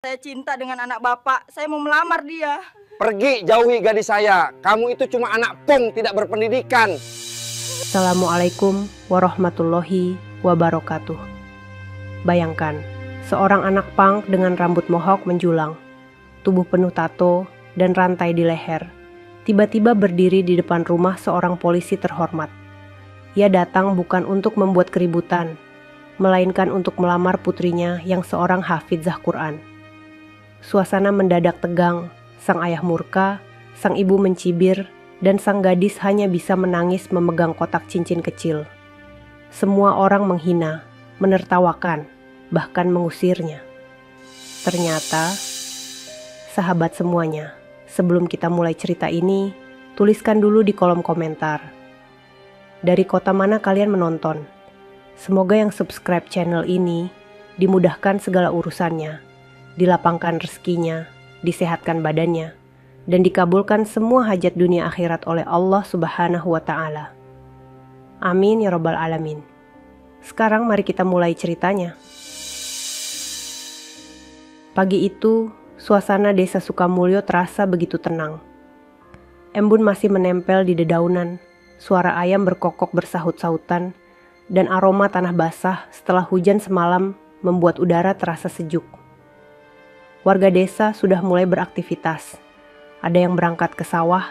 Saya cinta dengan anak bapak, saya mau melamar dia. Pergi, jauhi gadis saya. Kamu itu cuma anak pong, tidak berpendidikan. Assalamualaikum warahmatullahi wabarakatuh. Bayangkan, seorang anak punk dengan rambut mohawk menjulang, tubuh penuh tato dan rantai di leher, tiba-tiba berdiri di depan rumah seorang polisi terhormat. Ia datang bukan untuk membuat keributan, melainkan untuk melamar putrinya yang seorang hafizah Quran. Suasana mendadak tegang, sang ayah murka, sang ibu mencibir, dan sang gadis hanya bisa menangis memegang kotak cincin kecil. Semua orang menghina, menertawakan, bahkan mengusirnya. Ternyata, sahabat semuanya, sebelum kita mulai cerita ini, tuliskan dulu di kolom komentar. Dari kota mana kalian menonton? Semoga yang subscribe channel ini dimudahkan segala urusannya, dilapangkan rezekinya, disehatkan badannya, dan dikabulkan semua hajat dunia akhirat oleh Allah Subhanahu wa Ta'ala. Amin ya Rabbal Alamin. Sekarang mari kita mulai ceritanya. Pagi itu, suasana desa Sukamulyo terasa begitu tenang. Embun masih menempel di dedaunan, suara ayam berkokok bersahut-sahutan, dan aroma tanah basah setelah hujan semalam membuat udara terasa sejuk. Warga desa sudah mulai beraktivitas. Ada yang berangkat ke sawah,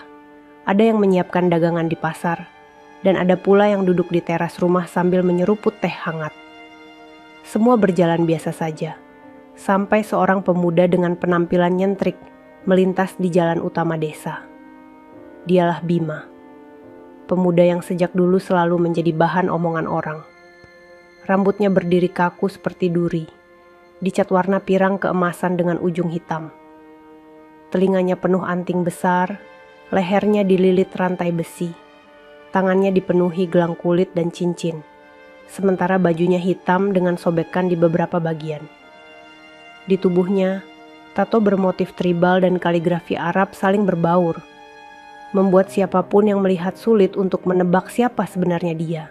ada yang menyiapkan dagangan di pasar, dan ada pula yang duduk di teras rumah sambil menyeruput teh hangat. Semua berjalan biasa saja, sampai seorang pemuda dengan penampilan nyentrik melintas di jalan utama desa. Dialah Bima, pemuda yang sejak dulu selalu menjadi bahan omongan orang. Rambutnya berdiri kaku seperti duri, dicat warna pirang keemasan dengan ujung hitam. Telinganya penuh anting besar, lehernya dililit rantai besi, tangannya dipenuhi gelang kulit dan cincin, sementara bajunya hitam dengan sobekan di beberapa bagian. Di tubuhnya, tato bermotif tribal dan kaligrafi Arab saling berbaur, membuat siapapun yang melihat sulit untuk menebak siapa sebenarnya dia.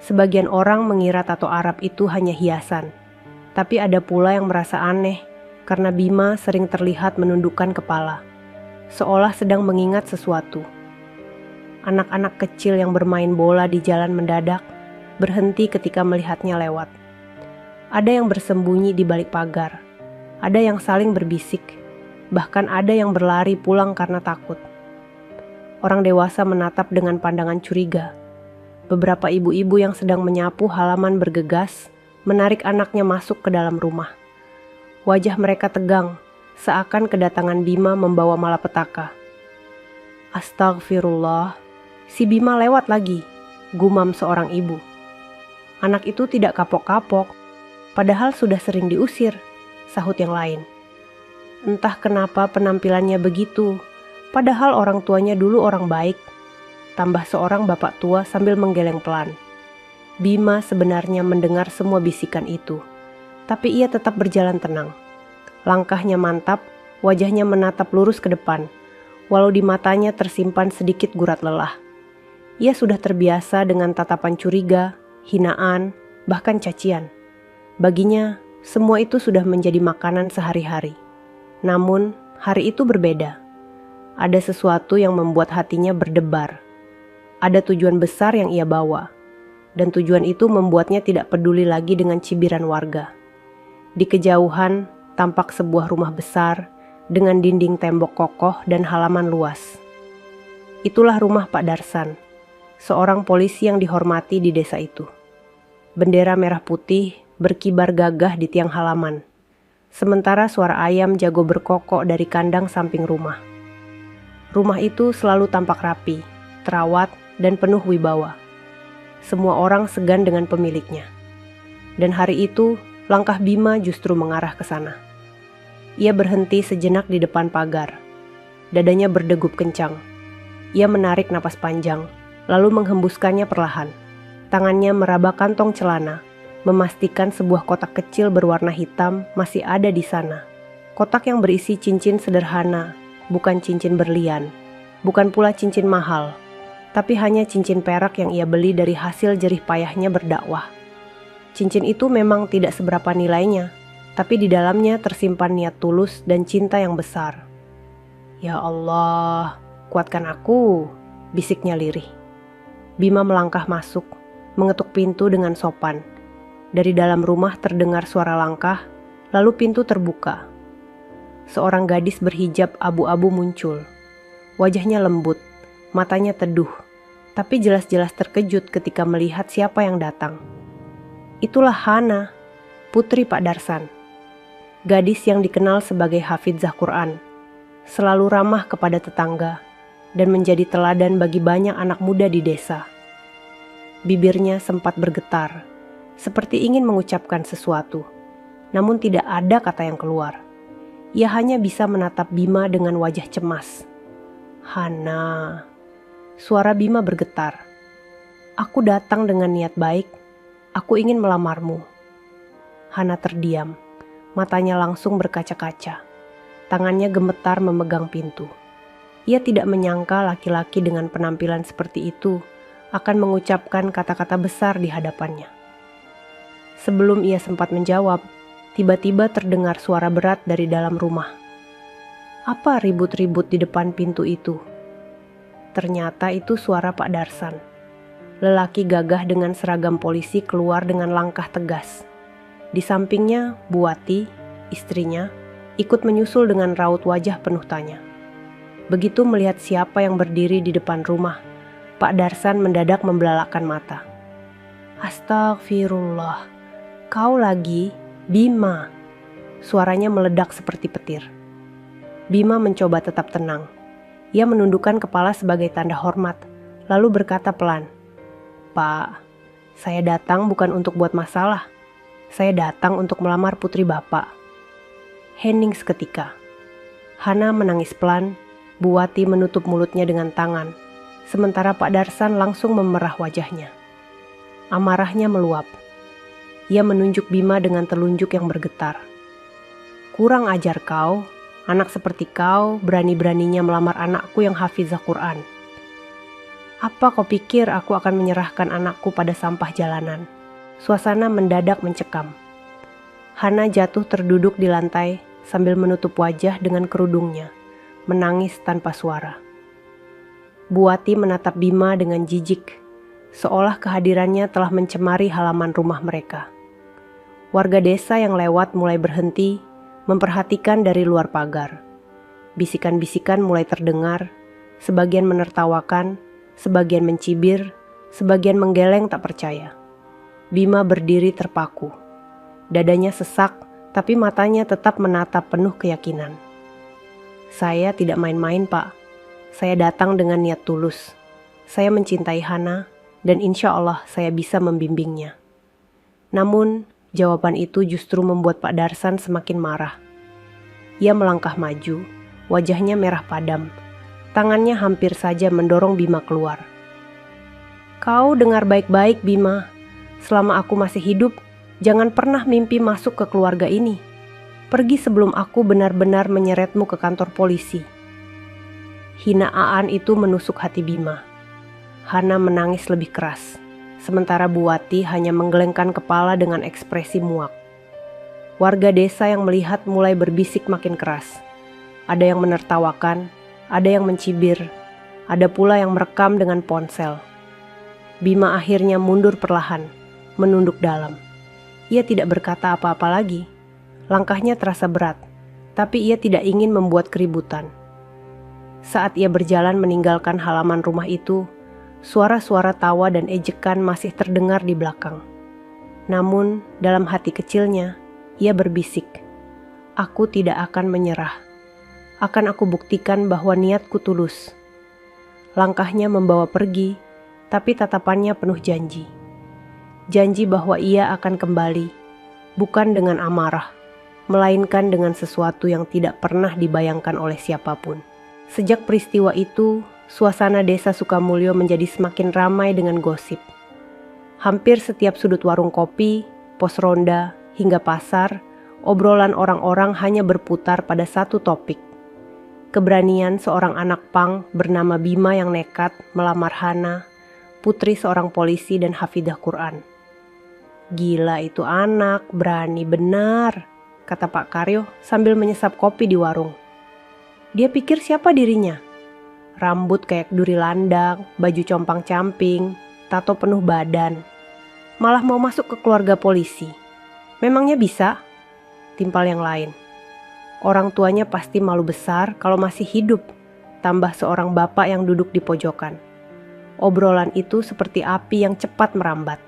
Sebagian orang mengira tato Arab itu hanya hiasan, tapi ada pula yang merasa aneh karena Bima sering terlihat menundukkan kepala, seolah sedang mengingat sesuatu. Anak-anak kecil yang bermain bola di jalan mendadak berhenti ketika melihatnya lewat. Ada yang bersembunyi di balik pagar, ada yang saling berbisik, bahkan ada yang berlari pulang karena takut. Orang dewasa menatap dengan pandangan curiga. Beberapa ibu-ibu yang sedang menyapu halaman bergegas menarik anaknya masuk ke dalam rumah. Wajah mereka tegang, seakan kedatangan Bima membawa malapetaka. Astagfirullah, si Bima lewat lagi, gumam seorang ibu. Anak itu tidak kapok-kapok, padahal sudah sering diusir, sahut yang lain. Entah kenapa penampilannya begitu, padahal orang tuanya dulu orang baik, tambah seorang bapak tua sambil menggeleng pelan. Bima sebenarnya mendengar semua bisikan itu, tapi ia tetap berjalan tenang. Langkahnya mantap, wajahnya menatap lurus ke depan, walau di matanya tersimpan sedikit gurat lelah. Ia sudah terbiasa dengan tatapan curiga, hinaan, bahkan cacian. Baginya, semua itu sudah menjadi makanan sehari-hari. Namun, hari itu berbeda. Ada sesuatu yang membuat hatinya berdebar. Ada tujuan besar yang ia bawa. Dan tujuan itu membuatnya tidak peduli lagi dengan cibiran warga. Di kejauhan, tampak sebuah rumah besar dengan dinding tembok kokoh dan halaman luas. Itulah rumah Pak Darsan, seorang polisi yang dihormati di desa itu. Bendera merah putih berkibar gagah di tiang halaman, sementara suara ayam jago berkokok dari kandang samping rumah. Rumah itu selalu tampak rapi, terawat, dan penuh wibawa. Semua orang segan dengan pemiliknya. Dan hari itu, langkah Bima justru mengarah ke sana. Ia berhenti sejenak di depan pagar. Dadanya berdegup kencang. Ia menarik napas panjang, lalu menghembuskannya perlahan. Tangannya meraba kantong celana, memastikan sebuah kotak kecil berwarna hitam masih ada di sana. Kotak yang berisi cincin sederhana, bukan cincin berlian, bukan pula cincin mahal, tapi hanya cincin perak yang ia beli dari hasil jerih payahnya berdakwah. Cincin itu memang tidak seberapa nilainya, tapi di dalamnya tersimpan niat tulus dan cinta yang besar. "Ya Allah, kuatkan aku," bisiknya lirih. Bima melangkah masuk, mengetuk pintu dengan sopan. Dari dalam rumah terdengar suara langkah, lalu pintu terbuka. Seorang gadis berhijab abu-abu muncul. Wajahnya lembut, matanya teduh, tapi jelas-jelas terkejut ketika melihat siapa yang datang. Itulah Hana, putri Pak Darsan. Gadis yang dikenal sebagai hafizah Quran, selalu ramah kepada tetangga, dan menjadi teladan bagi banyak anak muda di desa. Bibirnya sempat bergetar, seperti ingin mengucapkan sesuatu, namun tidak ada kata yang keluar. Ia hanya bisa menatap Bima dengan wajah cemas. "Hana," suara Bima bergetar. "Aku datang dengan niat baik, aku ingin melamarmu." Hana terdiam, matanya langsung berkaca-kaca. Tangannya gemetar memegang pintu. Ia tidak menyangka laki-laki dengan penampilan seperti itu akan mengucapkan kata-kata besar di hadapannya. Sebelum ia sempat menjawab, tiba-tiba terdengar suara berat dari dalam rumah. Apa ribut-ribut di depan pintu itu? Ternyata itu suara Pak Darsan. Lelaki gagah dengan seragam polisi keluar dengan langkah tegas. Di sampingnya, Buati, istrinya, ikut menyusul dengan raut wajah penuh tanya. Begitu melihat siapa yang berdiri di depan rumah, Pak Darsan mendadak membelalakan mata. "Astagfirullah, kau lagi, Bima?" Suaranya meledak seperti petir. Bima mencoba tetap tenang. Ia menundukkan kepala sebagai tanda hormat, lalu berkata pelan, "Pak, saya datang bukan untuk buat masalah. Saya datang untuk melamar putri Bapak." Hening seketika. Hana menangis pelan, Buati menutup mulutnya dengan tangan, sementara Pak Darsan langsung memerah wajahnya. Amarahnya meluap. Ia menunjuk Bima dengan telunjuk yang bergetar. "Kurang ajar kau, anak seperti kau berani-beraninya melamar anakku yang hafizah Quran. Apa kau pikir aku akan menyerahkan anakku pada sampah jalanan?" Suasana mendadak mencekam. Hana jatuh terduduk di lantai sambil menutup wajah dengan kerudungnya, menangis tanpa suara. Buati menatap Bima dengan jijik, seolah kehadirannya telah mencemari halaman rumah mereka. Warga desa yang lewat mulai berhenti, memperhatikan dari luar pagar. Bisikan-bisikan mulai terdengar, sebagian menertawakan, sebagian mencibir, sebagian menggeleng tak percaya. Bima berdiri terpaku. Dadanya sesak, tapi matanya tetap menatap penuh keyakinan. "Saya tidak main-main, Pak. Saya datang dengan niat tulus. Saya mencintai Hana, dan insya Allah saya bisa membimbingnya." Namun, jawaban itu justru membuat Pak Darsan semakin marah. Ia melangkah maju, wajahnya merah padam. Tangannya hampir saja mendorong Bima keluar. "Kau dengar baik-baik, Bima. Selama aku masih hidup, jangan pernah mimpi masuk ke keluarga ini. Pergi sebelum aku benar-benar menyeretmu ke kantor polisi." Hinaan itu menusuk hati Bima. Hana menangis lebih keras, sementara Buati hanya menggelengkan kepala dengan ekspresi muak. Warga desa yang melihat mulai berbisik makin keras. Ada yang menertawakan, ada yang mencibir, ada pula yang merekam dengan ponsel. Bima akhirnya mundur perlahan, menunduk dalam. Ia tidak berkata apa-apa lagi. Langkahnya terasa berat, tapi ia tidak ingin membuat keributan. Saat ia berjalan meninggalkan halaman rumah itu, suara-suara tawa dan ejekan masih terdengar di belakang. Namun, dalam hati kecilnya, ia berbisik, "Aku tidak akan menyerah. Akan aku buktikan bahwa niatku tulus." Langkahnya membawa pergi, tapi tatapannya penuh janji. Janji bahwa ia akan kembali, bukan dengan amarah, melainkan dengan sesuatu yang tidak pernah dibayangkan oleh siapapun. Sejak peristiwa itu, suasana desa Sukamulyo menjadi semakin ramai dengan gosip. Hampir setiap sudut warung kopi, pos ronda, hingga pasar, obrolan orang-orang hanya berputar pada satu topik. Keberanian seorang anak pang bernama Bima yang nekat melamar Hana, putri seorang polisi dan hafidzah Quran. "Gila itu anak, berani benar," kata Pak Karyo sambil menyesap kopi di warung. Dia pikir siapa dirinya? Rambut kayak duri landang, baju compang-camping, tato penuh badan. Malah mau masuk ke keluarga polisi. Memangnya bisa? Timpal yang lain. Orang tuanya pasti malu besar kalau masih hidup, tambah seorang bapak yang duduk di pojokan. Obrolan itu seperti api yang cepat merambat.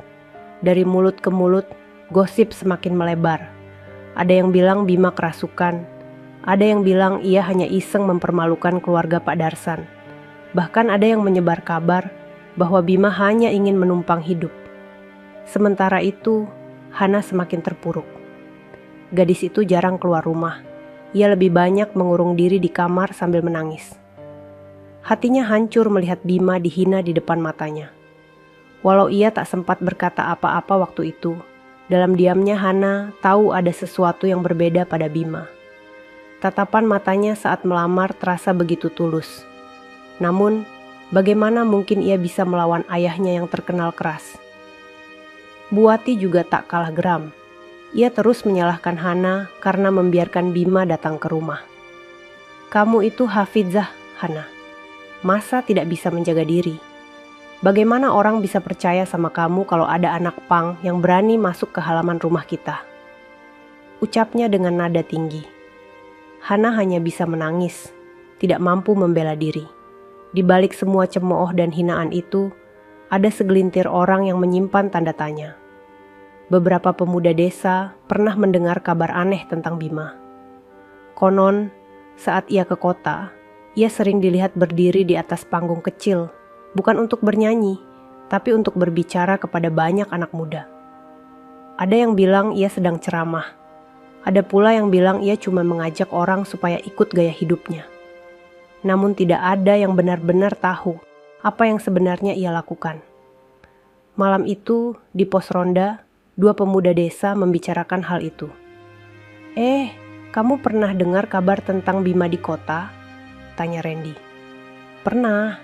Dari mulut ke mulut, gosip semakin melebar. Ada yang bilang Bima kerasukan, ada yang bilang ia hanya iseng mempermalukan keluarga Pak Darsan. Bahkan ada yang menyebar kabar bahwa Bima hanya ingin menumpang hidup. Sementara itu, Hana semakin terpuruk. Gadis itu jarang keluar rumah. Ia lebih banyak mengurung diri di kamar sambil menangis. Hatinya hancur melihat Bima dihina di depan matanya. Walau ia tak sempat berkata apa-apa waktu itu, dalam diamnya Hana tahu ada sesuatu yang berbeda pada Bima. Tatapan matanya saat melamar terasa begitu tulus. Namun, bagaimana mungkin ia bisa melawan ayahnya yang terkenal keras? Buati juga tak kalah geram. Ia terus menyalahkan Hana karena membiarkan Bima datang ke rumah. Kamu itu hafizah, Hana. Masa tidak bisa menjaga diri? Bagaimana orang bisa percaya sama kamu kalau ada anak pang yang berani masuk ke halaman rumah kita? Ucapnya dengan nada tinggi. Hana hanya bisa menangis, tidak mampu membela diri. Di balik semua cemooh dan hinaan itu, ada segelintir orang yang menyimpan tanda tanya. Beberapa pemuda desa pernah mendengar kabar aneh tentang Bima. Konon, saat ia ke kota, ia sering dilihat berdiri di atas panggung kecil, bukan untuk bernyanyi, tapi untuk berbicara kepada banyak anak muda. Ada yang bilang ia sedang ceramah. Ada pula yang bilang ia cuma mengajak orang supaya ikut gaya hidupnya. Namun tidak ada yang benar-benar tahu apa yang sebenarnya ia lakukan. Malam itu, di pos ronda, 2 pemuda desa membicarakan hal itu. Kamu pernah dengar kabar tentang Bima di kota? Tanya Randy. Pernah.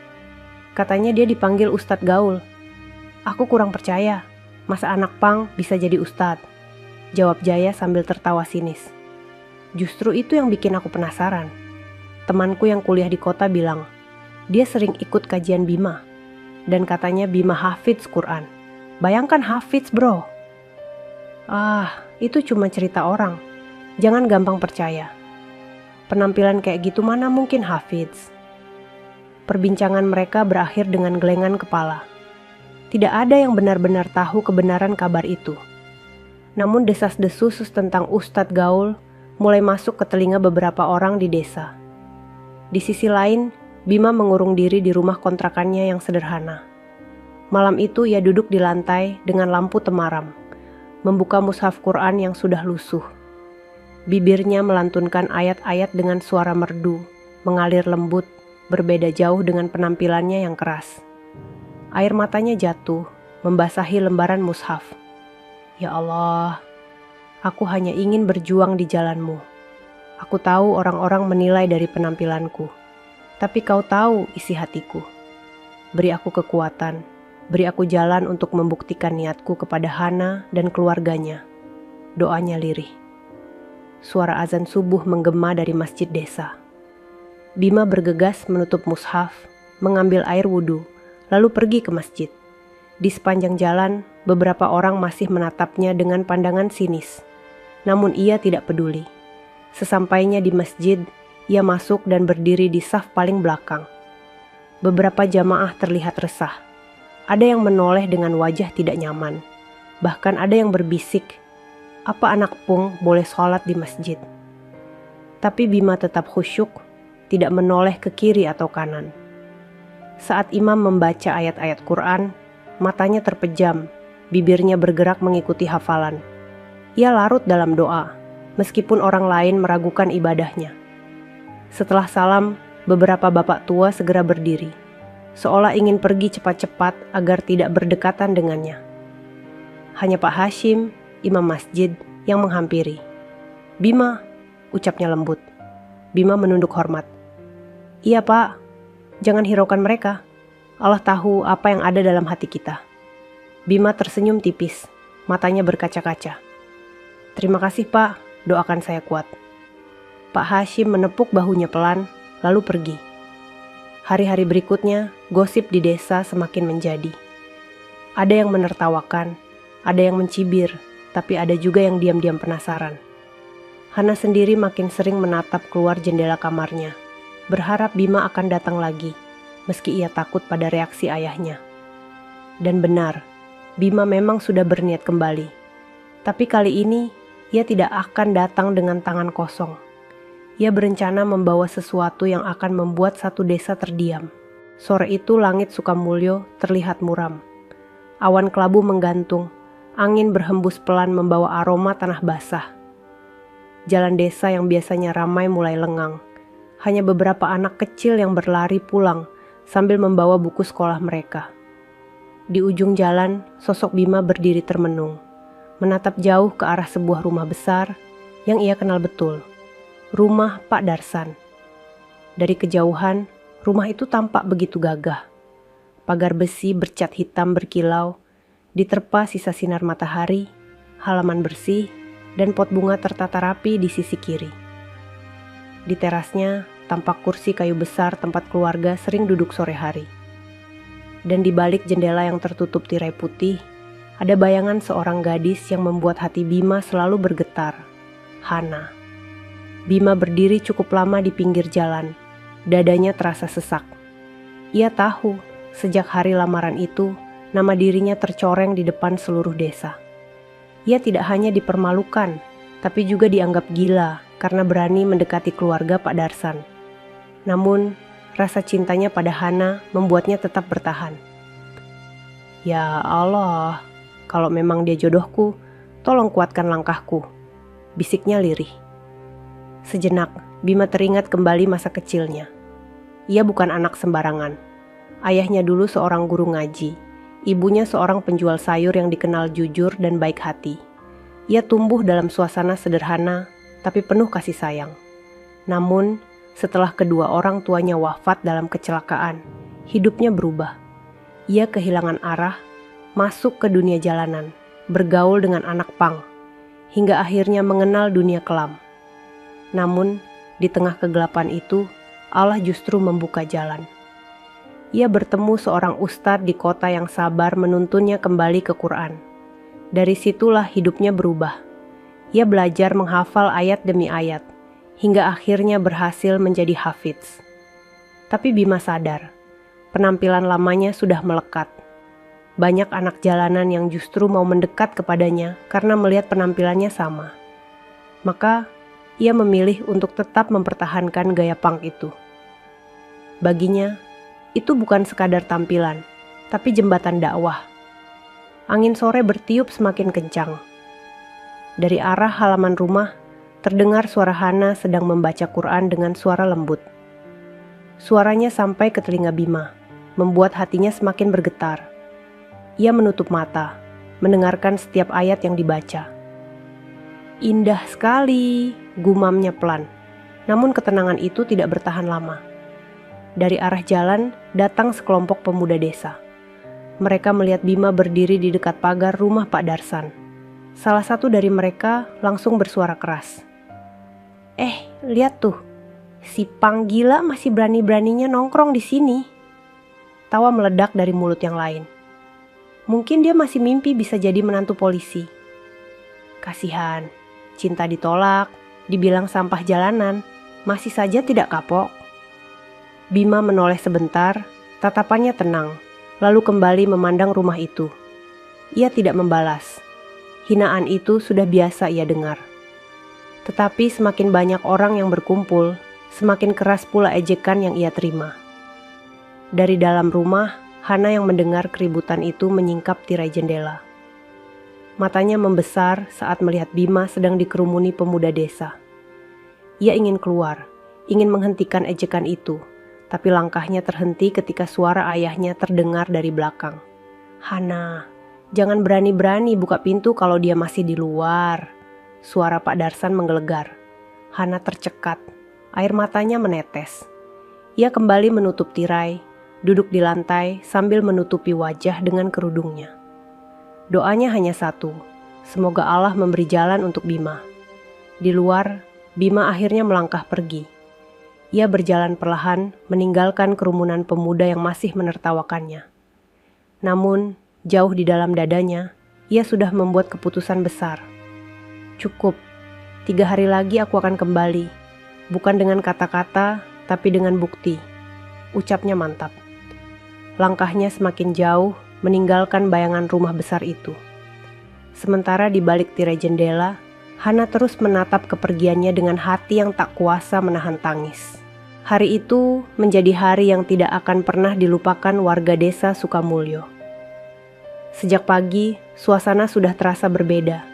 Katanya dia dipanggil Ustadz Gaul. Aku kurang percaya, masa anak pang bisa jadi ustadz? Jawab Jaya sambil tertawa sinis. Justru itu yang bikin aku penasaran. Temanku yang kuliah di kota bilang, dia sering ikut kajian Bima. Dan katanya Bima hafidz Quran. Bayangkan hafidz bro. Itu cuma cerita orang. Jangan gampang percaya. Penampilan kayak gitu mana mungkin hafidz. Perbincangan mereka berakhir dengan gelengan kepala. Tidak ada yang benar-benar tahu kebenaran kabar itu. Namun desas-desus tentang Ustadz Gaul mulai masuk ke telinga beberapa orang di desa. Di sisi lain, Bima mengurung diri di rumah kontrakannya yang sederhana. Malam itu ia duduk di lantai dengan lampu temaram, membuka mushaf Quran yang sudah lusuh. Bibirnya melantunkan ayat-ayat dengan suara merdu, mengalir lembut, berbeda jauh dengan penampilannya yang keras. Air matanya jatuh, membasahi lembaran mushaf. Ya Allah, aku hanya ingin berjuang di jalanmu. Aku tahu orang-orang menilai dari penampilanku, tapi kau tahu isi hatiku. Beri aku kekuatan, beri aku jalan untuk membuktikan niatku kepada Hana dan keluarganya. Doanya lirih. Suara azan subuh menggema dari masjid desa. Bima bergegas menutup mushaf, mengambil air wudhu, lalu pergi ke masjid. Di sepanjang jalan, beberapa orang masih menatapnya dengan pandangan sinis. Namun ia tidak peduli. Sesampainya di masjid, ia masuk dan berdiri di saf paling belakang. Beberapa jamaah terlihat resah. Ada yang menoleh dengan wajah tidak nyaman. Bahkan ada yang berbisik, apa anak pung boleh sholat di masjid? Tapi Bima tetap khusyuk, tidak menoleh ke kiri atau kanan. Saat imam membaca ayat-ayat Quran, matanya terpejam, bibirnya bergerak mengikuti hafalan. Ia larut dalam doa, meskipun orang lain meragukan ibadahnya. Setelah salam, beberapa bapak tua segera berdiri, seolah ingin pergi cepat-cepat agar tidak berdekatan dengannya. Hanya Pak Hashim, imam masjid, yang menghampiri. Bima, ucapnya lembut. Bima menunduk hormat. Iya Pak, jangan hiraukan mereka. Allah tahu apa yang ada dalam hati kita. Bima tersenyum tipis, matanya berkaca-kaca. Terima kasih Pak, doakan saya kuat. Pak Hashim menepuk bahunya pelan, lalu pergi. Hari-hari berikutnya, gosip di desa semakin menjadi. Ada yang menertawakan, ada yang mencibir, tapi ada juga yang diam-diam penasaran. Hana sendiri makin sering menatap keluar jendela kamarnya, berharap Bima akan datang lagi, meski ia takut pada reaksi ayahnya. Dan benar, Bima memang sudah berniat kembali. Tapi kali ini, ia tidak akan datang dengan tangan kosong. Ia berencana membawa sesuatu yang akan membuat satu desa terdiam. Sore itu langit Sukamulyo terlihat muram. Awan kelabu menggantung, angin berhembus pelan membawa aroma tanah basah. Jalan desa yang biasanya ramai mulai lengang. Hanya beberapa anak kecil yang berlari pulang sambil membawa buku sekolah mereka. Di ujung jalan, sosok Bima berdiri termenung, menatap jauh ke arah sebuah rumah besar yang ia kenal betul. Rumah Pak Darsan. Dari kejauhan, rumah itu tampak begitu gagah. Pagar besi bercat hitam berkilau, diterpa sisa sinar matahari, halaman bersih, dan pot bunga tertata rapi di sisi kiri. Di terasnya, tampak kursi kayu besar tempat keluarga sering duduk sore hari. Dan di balik jendela yang tertutup tirai putih, ada bayangan seorang gadis yang membuat hati Bima selalu bergetar. Hana. Bima berdiri cukup lama di pinggir jalan. Dadanya terasa sesak. Ia tahu, sejak hari lamaran itu, nama dirinya tercoreng di depan seluruh desa. Ia tidak hanya dipermalukan, tapi juga dianggap gila karena berani mendekati keluarga Pak Darsan. Namun, rasa cintanya pada Hana membuatnya tetap bertahan. Ya Allah, kalau memang dia jodohku, tolong kuatkan langkahku, bisiknya lirih. Sejenak, Bima teringat kembali masa kecilnya. Ia bukan anak sembarangan. Ayahnya dulu seorang guru ngaji, ibunya seorang penjual sayur yang dikenal jujur dan baik hati. Ia tumbuh dalam suasana sederhana, tapi penuh kasih sayang. Namun, setelah kedua orang tuanya wafat dalam kecelakaan, hidupnya berubah. Ia kehilangan arah, masuk ke dunia jalanan, bergaul dengan anak pang, hingga akhirnya mengenal dunia kelam. Namun, di tengah kegelapan itu, Allah justru membuka jalan. Ia bertemu seorang ustadz di kota yang sabar menuntunnya kembali ke Quran. Dari situlah hidupnya berubah. Ia belajar menghafal ayat demi ayat, hingga akhirnya berhasil menjadi hafidz. Tapi Bima sadar, penampilan lamanya sudah melekat. Banyak anak jalanan yang justru mau mendekat kepadanya karena melihat penampilannya sama. Maka, ia memilih untuk tetap mempertahankan gaya punk itu. Baginya, itu bukan sekadar tampilan, tapi jembatan dakwah. Angin sore bertiup semakin kencang. Dari arah halaman rumah, terdengar suara Hana sedang membaca Quran dengan suara lembut. Suaranya sampai ke telinga Bima, membuat hatinya semakin bergetar. Ia menutup mata, mendengarkan setiap ayat yang dibaca. Indah sekali, gumamnya pelan. Namun ketenangan itu tidak bertahan lama. Dari arah jalan datang sekelompok pemuda desa. Mereka melihat Bima berdiri di dekat pagar rumah Pak Darsan. Salah satu dari mereka langsung bersuara keras. Lihat tuh, si pang gila masih berani-beraninya nongkrong di sini. Tawa meledak dari mulut yang lain. Mungkin dia masih mimpi bisa jadi menantu polisi. Kasihan, cinta ditolak, dibilang sampah jalanan, masih saja tidak kapok. Bima menoleh sebentar, tatapannya tenang, lalu kembali memandang rumah itu. Ia tidak membalas. Hinaan itu sudah biasa ia dengar. Tetapi semakin banyak orang yang berkumpul, semakin keras pula ejekan yang ia terima. Dari dalam rumah, Hana yang mendengar keributan itu menyingkap tirai jendela. Matanya membesar saat melihat Bima sedang dikerumuni pemuda desa. Ia ingin keluar, ingin menghentikan ejekan itu, tapi langkahnya terhenti ketika suara ayahnya terdengar dari belakang. Hana, jangan berani-berani buka pintu kalau dia masih di luar. Suara Pak Darsan menggelegar. Hana tercekat, air matanya menetes. Ia kembali menutup tirai, duduk di lantai sambil menutupi wajah dengan kerudungnya. Doanya hanya satu, semoga Allah memberi jalan untuk Bima. Di luar, Bima akhirnya melangkah pergi. Ia berjalan perlahan, meninggalkan kerumunan pemuda yang masih menertawakannya. Namun, jauh di dalam dadanya, ia sudah membuat keputusan besar. Cukup, 3 hari lagi aku akan kembali. Bukan dengan kata-kata, tapi dengan bukti. Ucapnya mantap. Langkahnya semakin jauh, meninggalkan bayangan rumah besar itu. Sementara di balik tirai jendela, Hana terus menatap kepergiannya dengan hati yang tak kuasa menahan tangis. Hari itu menjadi hari yang tidak akan pernah dilupakan warga desa Sukamulyo. Sejak pagi, suasana sudah terasa berbeda.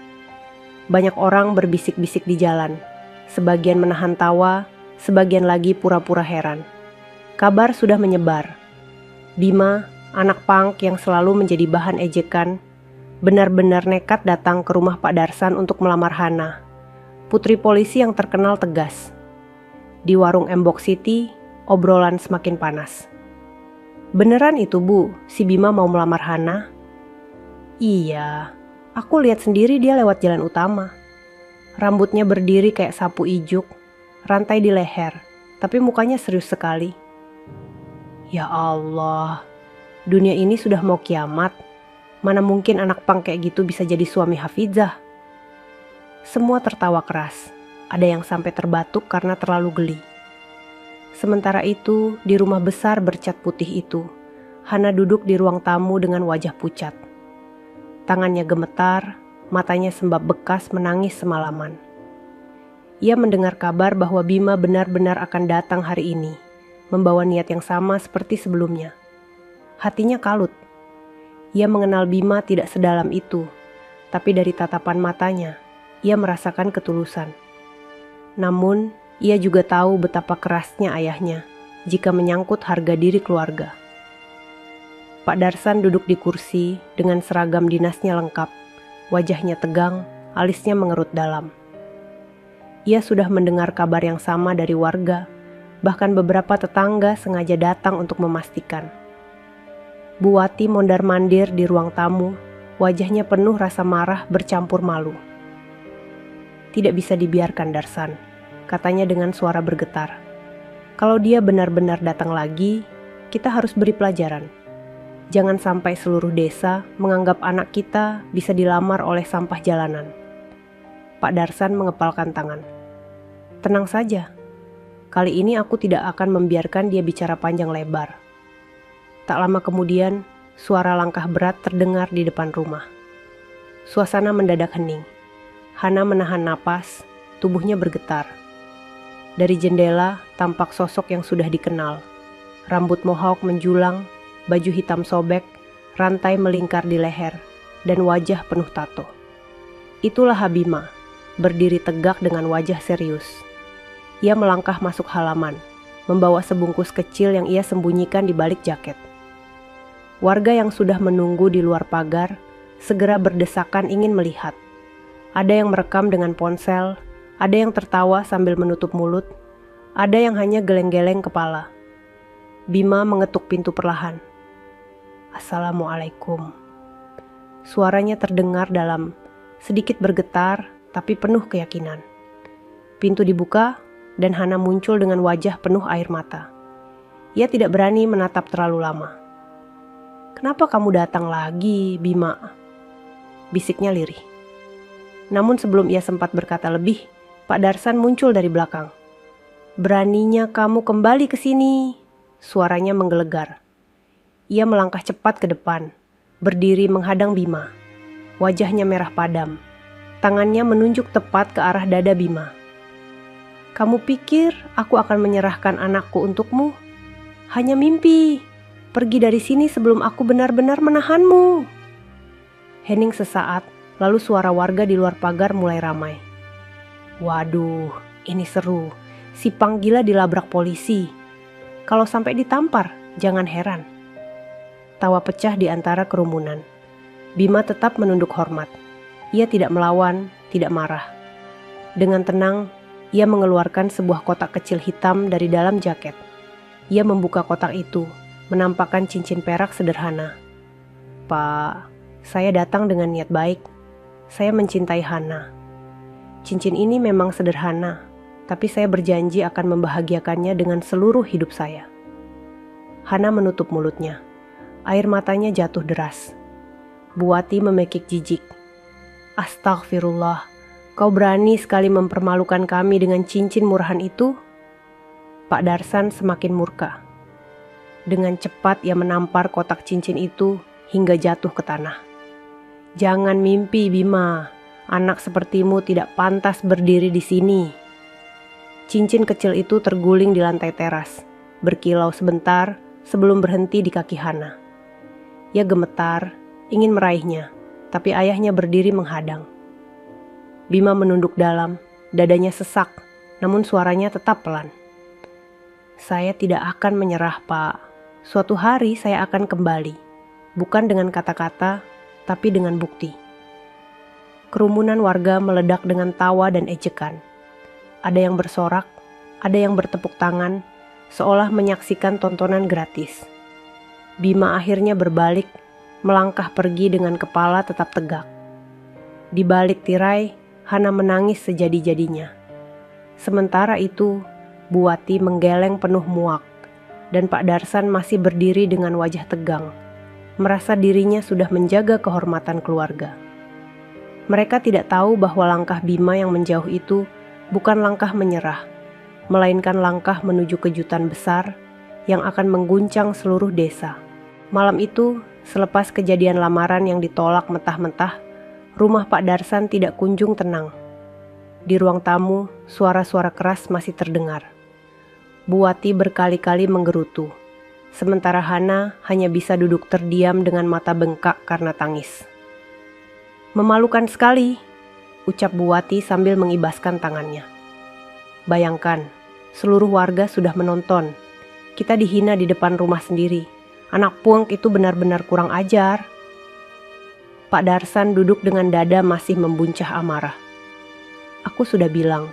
Banyak orang berbisik-bisik di jalan. Sebagian menahan tawa, sebagian lagi pura-pura heran. Kabar sudah menyebar. Bima, anak pang yang selalu menjadi bahan ejekan, benar-benar nekat datang ke rumah Pak Darsan untuk melamar Hana, putri polisi yang terkenal tegas. Di warung Embok City, obrolan semakin panas. Beneran itu Bu, si Bima mau melamar Hana? Iya, aku lihat sendiri dia lewat jalan utama. Rambutnya berdiri kayak sapu ijuk, rantai di leher, tapi mukanya serius sekali. Ya Allah, dunia ini sudah mau kiamat. Mana mungkin anak pang kayak gitu bisa jadi suami Hafizah? Semua tertawa keras. Ada yang sampai terbatuk karena terlalu geli. Sementara itu, di rumah besar bercat putih itu, Hana duduk di ruang tamu dengan wajah pucat. Tangannya gemetar, matanya sembab bekas menangis semalaman. Ia mendengar kabar bahwa Bima benar-benar akan datang hari ini, membawa niat yang sama seperti sebelumnya. Hatinya kalut. Ia mengenal Bima tidak sedalam itu, tapi dari tatapan matanya, ia merasakan ketulusan. Namun, ia juga tahu betapa kerasnya ayahnya jika menyangkut harga diri keluarga. Pak Darsan duduk di kursi dengan seragam dinasnya lengkap, wajahnya tegang, alisnya mengerut dalam. Ia sudah mendengar kabar yang sama dari warga, bahkan beberapa tetangga sengaja datang untuk memastikan. Bu Wati mondar-mandir di ruang tamu, wajahnya penuh rasa marah bercampur malu. Tidak bisa dibiarkan Darsan, katanya dengan suara bergetar. Kalau dia benar-benar datang lagi, kita harus beri pelajaran. Jangan sampai seluruh desa menganggap anak kita bisa dilamar oleh sampah jalanan. Pak Darsan mengepalkan tangan. Tenang saja, kali ini aku tidak akan membiarkan dia bicara panjang lebar. Tak lama kemudian, suara langkah berat terdengar di depan rumah. Suasana mendadak hening. Hana menahan napas, tubuhnya bergetar. Dari jendela tampak sosok yang sudah dikenal. Rambut mohawk menjulang, baju hitam sobek, rantai melingkar di leher, dan wajah penuh tato. Itulah Habima, berdiri tegak dengan wajah serius. Ia melangkah masuk halaman, membawa sebungkus kecil yang ia sembunyikan di balik jaket. Warga yang sudah menunggu di luar pagar segera berdesakan ingin melihat. Ada yang merekam dengan ponsel, ada yang tertawa sambil menutup mulut, ada yang hanya geleng-geleng kepala. Bima mengetuk pintu perlahan. Assalamualaikum. Suaranya terdengar dalam, sedikit bergetar tapi penuh keyakinan. Pintu dibuka dan Hana muncul dengan wajah penuh air mata. Ia tidak berani menatap terlalu lama. Kenapa kamu datang lagi, Bima? Bisiknya lirih. Namun sebelum ia sempat berkata lebih, Pak Darsan muncul dari belakang. Beraninya kamu kembali ke sini. Suaranya menggelegar. Ia melangkah cepat ke depan, berdiri menghadang Bima. Wajahnya merah padam. Tangannya menunjuk tepat ke arah dada Bima. Kamu pikir aku akan menyerahkan anakku untukmu? Hanya mimpi. Pergi dari sini sebelum aku benar-benar menahanmu. Hening sesaat, lalu suara warga di luar pagar mulai ramai. Waduh, ini seru. Si Panggila dilabrak polisi. Kalau sampai ditampar, jangan heran. Tawa pecah di antara kerumunan. Bima tetap menunduk hormat. Ia tidak melawan, tidak marah. Dengan tenang, ia mengeluarkan sebuah kotak kecil hitam dari dalam jaket. Ia membuka kotak itu, menampakkan cincin perak sederhana. Pak, saya datang dengan niat baik. Saya mencintai Hana. Cincin ini memang sederhana, tapi saya berjanji akan membahagiakannya dengan seluruh hidup saya. Hana menutup mulutnya. Air matanya jatuh deras. Bu Wati memekik jijik. Astagfirullah, kau berani sekali mempermalukan kami dengan cincin murahan itu? Pak Darsan semakin murka. Dengan cepat ia menampar kotak cincin itu hingga jatuh ke tanah. Jangan mimpi, Bima. Anak sepertimu tidak pantas berdiri di sini. Cincin kecil itu terguling di lantai teras, berkilau sebentar sebelum berhenti di kaki Hana. Ia gemetar, ingin meraihnya, tapi ayahnya berdiri menghadang. Bima menunduk dalam, dadanya sesak, namun suaranya tetap pelan. Saya tidak akan menyerah, Pak. Suatu hari saya akan kembali, bukan dengan kata-kata, tapi dengan bukti. Kerumunan warga meledak dengan tawa dan ejekan. Ada yang bersorak, ada yang bertepuk tangan, seolah menyaksikan tontonan gratis. Bima akhirnya berbalik, melangkah pergi dengan kepala tetap tegak. Di balik tirai, Hana menangis sejadi-jadinya. Sementara itu, Bu Wati menggeleng penuh muak, dan Pak Darsan masih berdiri dengan wajah tegang, merasa dirinya sudah menjaga kehormatan keluarga. Mereka tidak tahu bahwa langkah Bima yang menjauh itu bukan langkah menyerah, melainkan langkah menuju kejutan besar yang akan mengguncang seluruh desa. Malam itu, selepas kejadian lamaran yang ditolak mentah-mentah, rumah Pak Darsan tidak kunjung tenang. Di ruang tamu, suara-suara keras masih terdengar. Bu Wati berkali-kali menggerutu, sementara Hana hanya bisa duduk terdiam dengan mata bengkak karena tangis. Memalukan sekali, ucap Bu Wati sambil mengibaskan tangannya. Bayangkan, seluruh warga sudah menonton. Kita dihina di depan rumah sendiri. Anak Puang itu benar-benar kurang ajar. Pak Darsan duduk dengan dada masih membuncah amarah. Aku sudah bilang,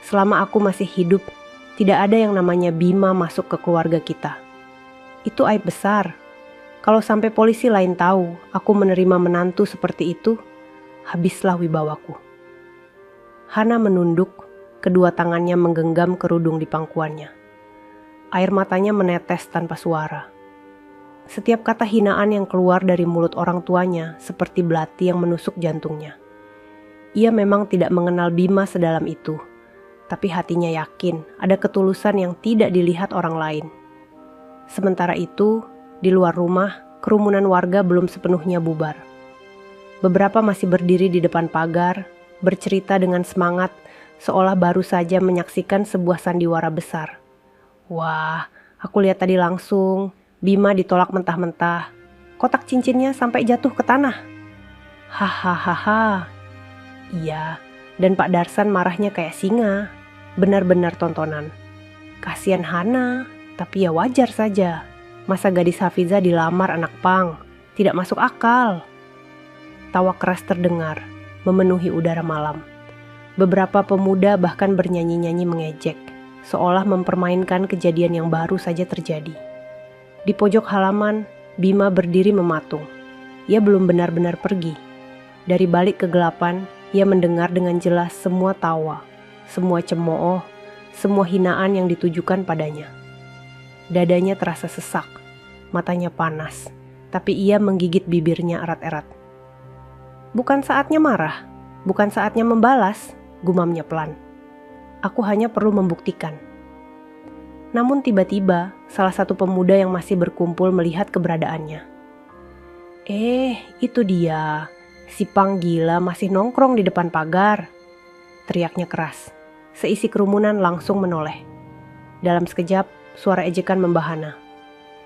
selama aku masih hidup, tidak ada yang namanya Bima masuk ke keluarga kita. Itu aib besar. Kalau sampai polisi lain tahu aku menerima menantu seperti itu, habislah wibawaku. Hana menunduk, kedua tangannya menggenggam kerudung di pangkuannya. Air matanya menetes tanpa suara. Setiap kata hinaan yang keluar dari mulut orang tuanya seperti belati yang menusuk jantungnya. Ia memang tidak mengenal Bima sedalam itu, tapi hatinya yakin ada ketulusan yang tidak dilihat orang lain. Sementara itu, di luar rumah, kerumunan warga belum sepenuhnya bubar. Beberapa masih berdiri di depan pagar, bercerita dengan semangat, seolah baru saja menyaksikan sebuah sandiwara besar. Wah, aku lihat tadi langsung, Bima ditolak mentah-mentah. Kotak cincinnya sampai jatuh ke tanah. Hahaha. Iya, dan Pak Darsan marahnya kayak singa. Benar-benar tontonan. Kasihan Hana, tapi ya wajar saja. Masa gadis Hafiza dilamar anak pang? Tidak masuk akal. Tawa keras terdengar, memenuhi udara malam. Beberapa pemuda bahkan bernyanyi-nyanyi mengejek, seolah mempermainkan kejadian yang baru saja terjadi. Di pojok halaman, Bima berdiri mematung. Ia belum benar-benar pergi. Dari balik kegelapan, ia mendengar dengan jelas semua tawa, semua cemooh, semua hinaan yang ditujukan padanya. Dadanya terasa sesak, matanya panas, tapi ia menggigit bibirnya erat-erat. Bukan saatnya marah, bukan saatnya membalas, gumamnya pelan. Aku hanya perlu membuktikan. Namun tiba-tiba, salah satu pemuda yang masih berkumpul melihat keberadaannya. Itu dia, si Pang gila masih nongkrong di depan pagar, teriaknya keras. Seisi kerumunan langsung menoleh. Dalam sekejap, suara ejekan membahana.